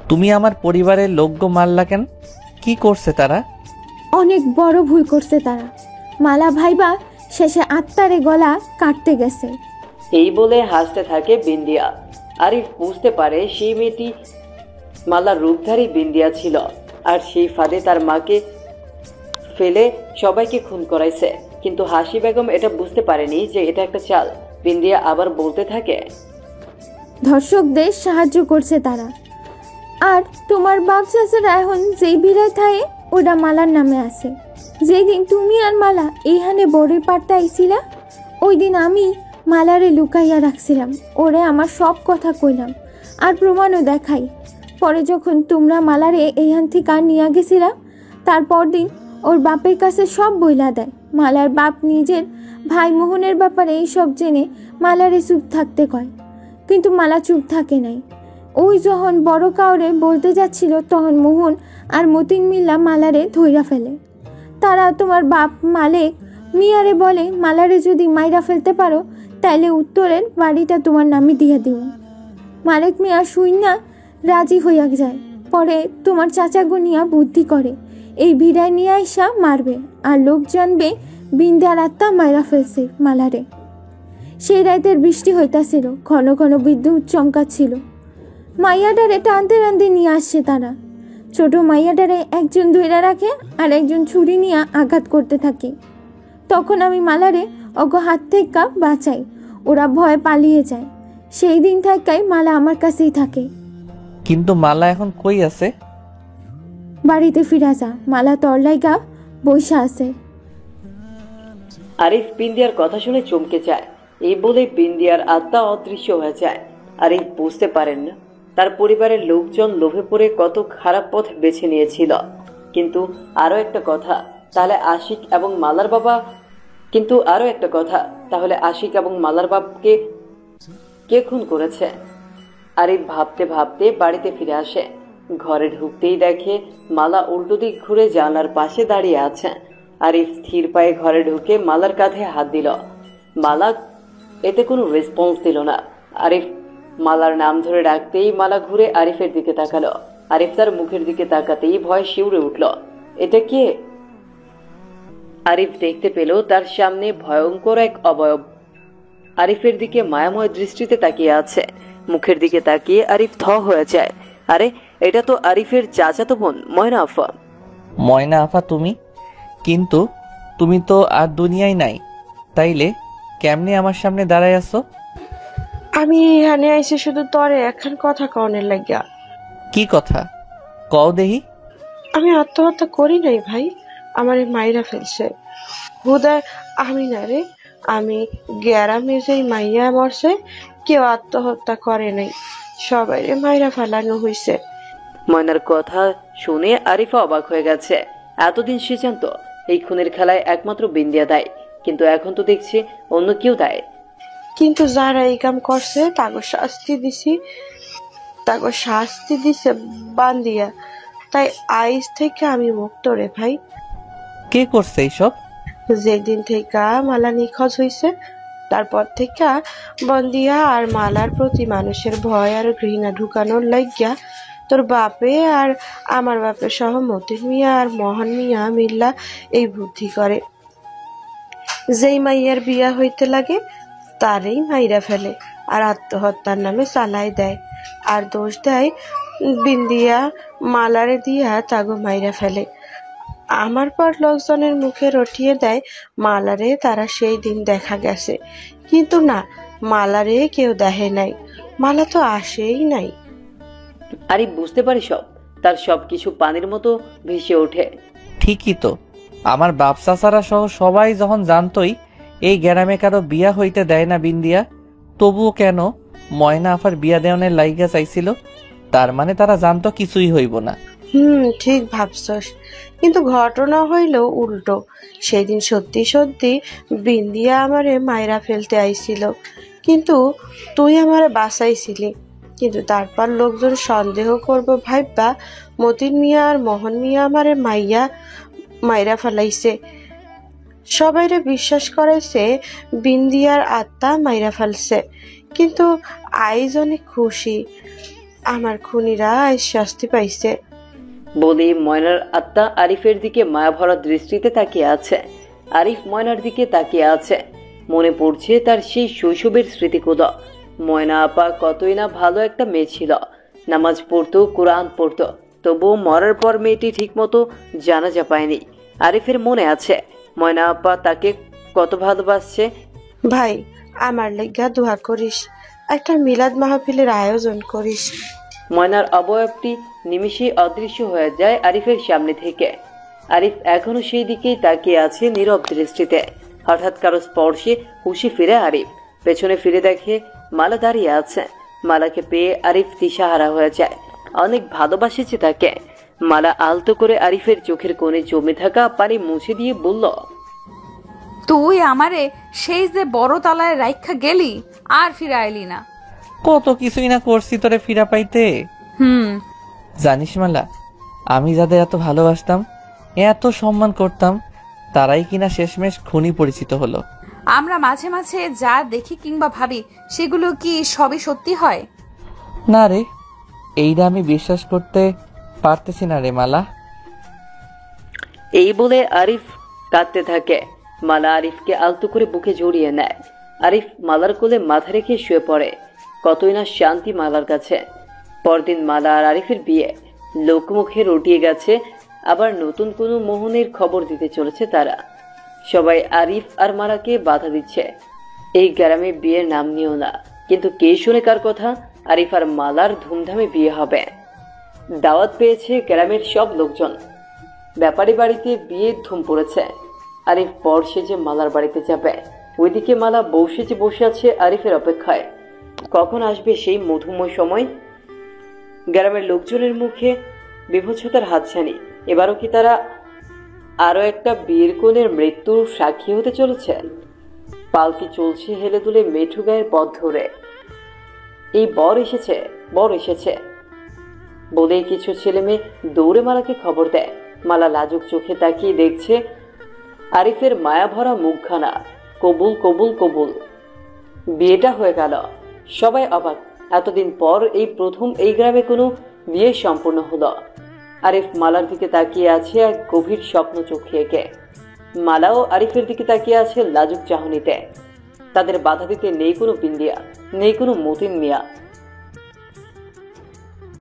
তুমি আমার পরিবারের লোকগো মারলা কেন? কি করছে তারা?
অনেক বড় ভুল করছে তারা। মালা ভাইবা শেষে আত্মারে গলা কাটতে গেছে।
এই বলে হাসতে থাকে বিন্দিয়া। আরিফ বুঝতে পারে সেই মেয়েটি মালার রূপধারী বিন্দিয়া ছিল, আর সেই ফাঁদে তার মাকে ফেলে সবাইকে খুন করাইছে। কিন্তু হাসি বেগম এটা বুঝতে পারেনি যে এটা একটা চাল। বিন্দিয়া আবার বলতে থাকে,
ধর্ষকদের সাহায্য করছে তারা। আর তোমার বাপ চাচারা এখন যেই বিরায় থাকে ওটা মালার নামে আছে। যেই দিন তুমি আর মালা এইখানে বড়ই পাড়তে আইছিলা, ওই দিন আমি মালারে লুকাইয়া রাখছিলাম। ওরে আমার সব কথা কইলাম আর প্রমাণও দেখাই। পরে যখন তোমরা মালারে এইখান থেকে নিয়ে গেছিলা, তারপর দিন ওর বাপের কাছে সব বইলা দেয়। মালার বাপ নিজের ভাই মোহনের ব্যাপারে এইসব জেনে মালারে চুপ থাকতে কয়, কিন্তু মালা চুপ থাকে নাই। ওই যখন বড় কাউরে বলতে যাচ্ছিল, তখন মোহন আর মতিন মিল্লা মালারে ধইরা ফেলে। তারা তোমার বাপ মালিক মিয়ারে বলে, মালারে যদি মাইরা ফেলতে পারো তাইলে উত্তরের বাড়িটা তোমার নামে দিয়ে দিব। মালিক মিয়া শুইনা রাজি হইয়া যায়। পরে তোমার চাচা গুনিয়া বুদ্ধি করে এই ভিড়ায় নিয়ে আইসা মারবে, আর লোক জানবে বিন্দার আত্মা মাইরা ফেলছে মালারে। সেই রাতের বৃষ্টি হইতাছিল, ঘন ঘন বিদ্যুৎ চমকাচ্ছিল। মাইয়াডারে টানতে টানতে নিয়ে আসছে তারা। ছোট মাইয়াডারে একজন ধইরা রাখে আর একজন ছুরি নিয়ে আঘাত করতে থাকে। তখন আমি মালারে অগ হাত থেকে বাঁচাই। ওরা ভয় পালিয়ে যায়। সেই দিন থাকাই মালা আমার কাছেই থাকে।
কিন্তু মালা এখন কই আছে?
বাড়িতে ফিরা যা, মালা তোর লাইগা বইসা আছে।
আরিফ বিন্দিয়ার কথা শুনে চমকে যায়। এই বলে বিন্দিয়ার আত্মা অদৃশ্য হয়ে যায়। আরিফ বুঝতে পারেন না তার পরিবারের লোকজন লোভে পড়ে কত খারাপ পথ বেছে নিয়েছিল। কিন্তু আরো একটা কথা, তাহলে আশিক এবং মালার বাপকে কে খুন করেছে? আরিফ ভাবতে ভাবতে বাড়িতে ফিরে আসে। ঘরে ঢুকতেই দেখে মালা উল্টো দিক ঘুরে জানলার পাশে দাঁড়িয়ে আছে। আরিফ স্থির পায়ে ঘরে ঢুকে মালার কাঁধে হাত দিল। মালা এতে কোনো রেসপন্স দিল না। আরিফ মালার নাম ধরে ডাকতেই মালা ঘুরে আরিফের দিকে তাকালো। আরিফ তার মুখের দিকে তাকাতেই ভয় শিউরে উঠল। এটা কে? আরিফ দেখতে পেল তার সামনে ভয়ঙ্কর এক অবয়ব আরিফের দিকে মায়াময় দৃষ্টিতে তাকিয়ে আছে। মুখের দিকে তাকিয়ে আরিফ থ হয়ে যায়। আরে, এটা তো আরিফের চাচাতো বোন ময়না আফা।
ময়না আফা তুমি? কিন্তু তুমি তো আর দুনিয়ায় নাই, তাইলে কেমনে আমার সামনে দাঁড়ায় আছো?
আমি এখানে আইসি শুধু তরে এখন কথা কনের লাগিয়া।
কি কথা কও দেহি?
আমি আত্মহত্যা করি নাই ভাই, আমার মাইরা ফেলছে। হুদায় আমি না রে, আমি গ্যারামে যেই মাইয়া মরছে কেউ আত্মহত্যা করে নাই, সবাই মাইরা ফেলানো হয়েছে।
ময়নার কথা শুনে আরিফা অবাক হয়ে গেছে। এতদিন সে জানত এই খুনের খেলায় একমাত্র বিন্দিয়া দেয়, কিন্তু এখন তো দেখছি অন্য কেউ দেয়।
কিন্তু যারা এই কাম করছে তাকে শাস্তি দিছে বান্দিয়া, তাই আইস থেকে আমি মুক্ত রে ভাই।
কে করছে এইসব?
যেদিন থেকে মালা নিখোঁজ হয়েছে তারপর থেকে বন্দিয়া আর মালার প্রতি মানুষের ভয় আর ঘৃণা ঢুকানোর লাগিয়া তোর বাপে আর আমার বাপের সহ মতিন মিয়া আর মোহন মিয়া মিল্লা এই বুদ্ধি করে। যেই মাইয়ার বিয়া হইতে লাগে তারই মাইরা ফেলে আর আত্মহত্যার নামে চালাই দেয়, আর দোষ দেয় বিন্দিয়া মালারে দিয়া তাগো মাইরা ফেলে। আমার পর লোকজনের মুখে রটিয়ে দেয় মালারে তারা সেই দিন দেখা গেছে, কিন্তু না, মালারে কেউ দেখে নাই, মালা তো আসেই নাই।
আরিফ বুঝতে পারি সব, তার সবকিছু পানির মতো ভেসে ওঠে।
ঠিকই তো, আমার বাপ চাচারা সহ সবাই যখন জানতই এই গ্রামে কারো বিয়া হইতে দেয় না বিন্দিয়া, তবুও কেন ময়না আফার বিয়া দেওয়ানের লাইগা চাইছিল? তার মানে তারা জানতো কিছুই হইব না।
ঠিক ভাবছস, কিন্তু ঘটনা হইল উল্টো। সেদিন সত্যি সত্যি বিন্দিয়া আমারে মাইরা ফেলতে আইছিল, কিন্তু তুই আমারে বাঁচাইছিলি। কিন্তু তারপর লোকজন সন্দেহ করব ভাইবা মতিন মিয়া আর মোহন মিয়া আমারে মাইরা ফেলাইছে। সবাইরে বিশ্বাস করাইছে বিন্দিয়ার আত্মা মাইরা ফেলছে। কিন্তু আইজ অনেক খুশি, আমার খুনিরা আজ শাস্তি পাইছে।
বলে ময়নার আত্মা আরিফের দিকে মায়াভরা দৃষ্টিতে তাকিয়ে আছে। আরিফ ময়নার দিকে তাকিয়ে আছে। মনে পড়ছে তার সেই শৈশবের স্মৃতিগুলো। ময়না আপা কতই না ভালো একটা মেয়ে ছিল। নামাজ পড়তো, কোরআন পড়তো, তবুও মরার পর মেয়েটি ঠিকমতো জানাজা পায়নি। আরিফের মনে আছে ময়না আপা তাকে কত ভালোবাসছে।
ভাই, আমার লেগা দোয়া করিস, একটা মিলাদ মাহফিলের আয়োজন করিস।
ময়নার অবয়বটি নিমিষেই অদৃশ্য হয়ে যায় আরিফের সামনে থেকে। আরিফ এখনো সেই দিকেই তাকিয়ে আছে নীরব দৃষ্টিতে। হঠাৎ কারো স্পর্শে হুঁশি ফিরে আরিফ পেছনে ফিরে দেখে মালা দাঁড়িয়ে আছে। মালাকে পেয়ে আরিফ দিশাহারা হয়ে যায়। অনেক ভালোবাসেছে তাকে। মালা আলতো করে আরিফের চোখের কোণে জমে থাকা পানি মুছে দিয়ে বলল,
তুই আমারে সেই যে বড় তালায় রাইখা গেলি, আর ফিরে আইলি না।
কত কিছুই না করছি তোরে ফিরা পাইতে। জানিস মালা, আমি যাদের এত ভালোবাসতাম, এত সম্মান করতাম, তারাই কিনা শেষমেশ খুনি পরিচিত হলো।
আমরা মাঝে মাঝে যা দেখি কিংবা ভাবি, সেগুলো কি সবই সত্যি হয়?
না রে, এইটা আমি বিশ্বাস করতে পারতেছি না রে মালা।
এই বলে আরিফ কাঁদতে থাকে। মালা আরিফকে আলতো করে বুকে জড়িয়ে নেয়। আরিফ মালার কোলে মাথা রেখে শুয়ে পড়ে। কতই না শান্তি মালার কাছে। পরদিন মালা আর আরিফের বিয়ে। লোকমুখে রটিয়ে গেছে। আবার নতুন কোনো মোহনের খবর দিতে চলেছে তারা। সবাই আরিফ আর মালাকে বাধা দিচ্ছে, এই গ্রামে বিয়ের নাম নিও না। কিন্তু কে শুনে কার কথা? আরিফ আর মালার ধুমধামে বিয়ে হবে। দাওয়াত পেয়েছে গ্রামের সব লোকজন। ব্যাপারী বাড়িতে বিয়ের ধুম পড়েছে। আরিফ বর সেজে মালার বাড়িতে যাবে। ওইদিকে মালা বউ সেজে বসে আছে আরিফের অপেক্ষায়। কখন আসবে সেই মধুময় সময়? গ্রামের লোকজনের মুখে বিভৎসতার হাতছানি। এবারও কি তারা আরো একটা বিয়ের কোণের মৃত্যুর সাক্ষী হতে চলেছে? পালকি চলছে হেলে দুলে মেঠু গায়ের পথ ধরে। এই বর এসেছে বলেই কিছু ছেলে মেয়ে দৌড়ে মালাকে খবর দেয়। মালা লাজুক চোখে তাকিয়ে দেখছে আরিফের মায়া ভরা মুখখানা। কবুল কবুল কবুল। বিয়েটা হয়ে গেল। সবাই অবাক। এতদিন পর এই প্রথম এই গ্রামে কোনো বিয়ে সম্পূর্ণ হলো। আরিফ মালার দিকে তাকিয়ে আছে এক গভীর স্বপ্ন চোখে এঁকে। মালাও আরিফের দিকে তাকিয়ে আছে লাজুক চাহনিতে। তাদের বাধা দিতে নেই কোনো বিন্দিয়া, নেই কোনো মতিন মিয়া।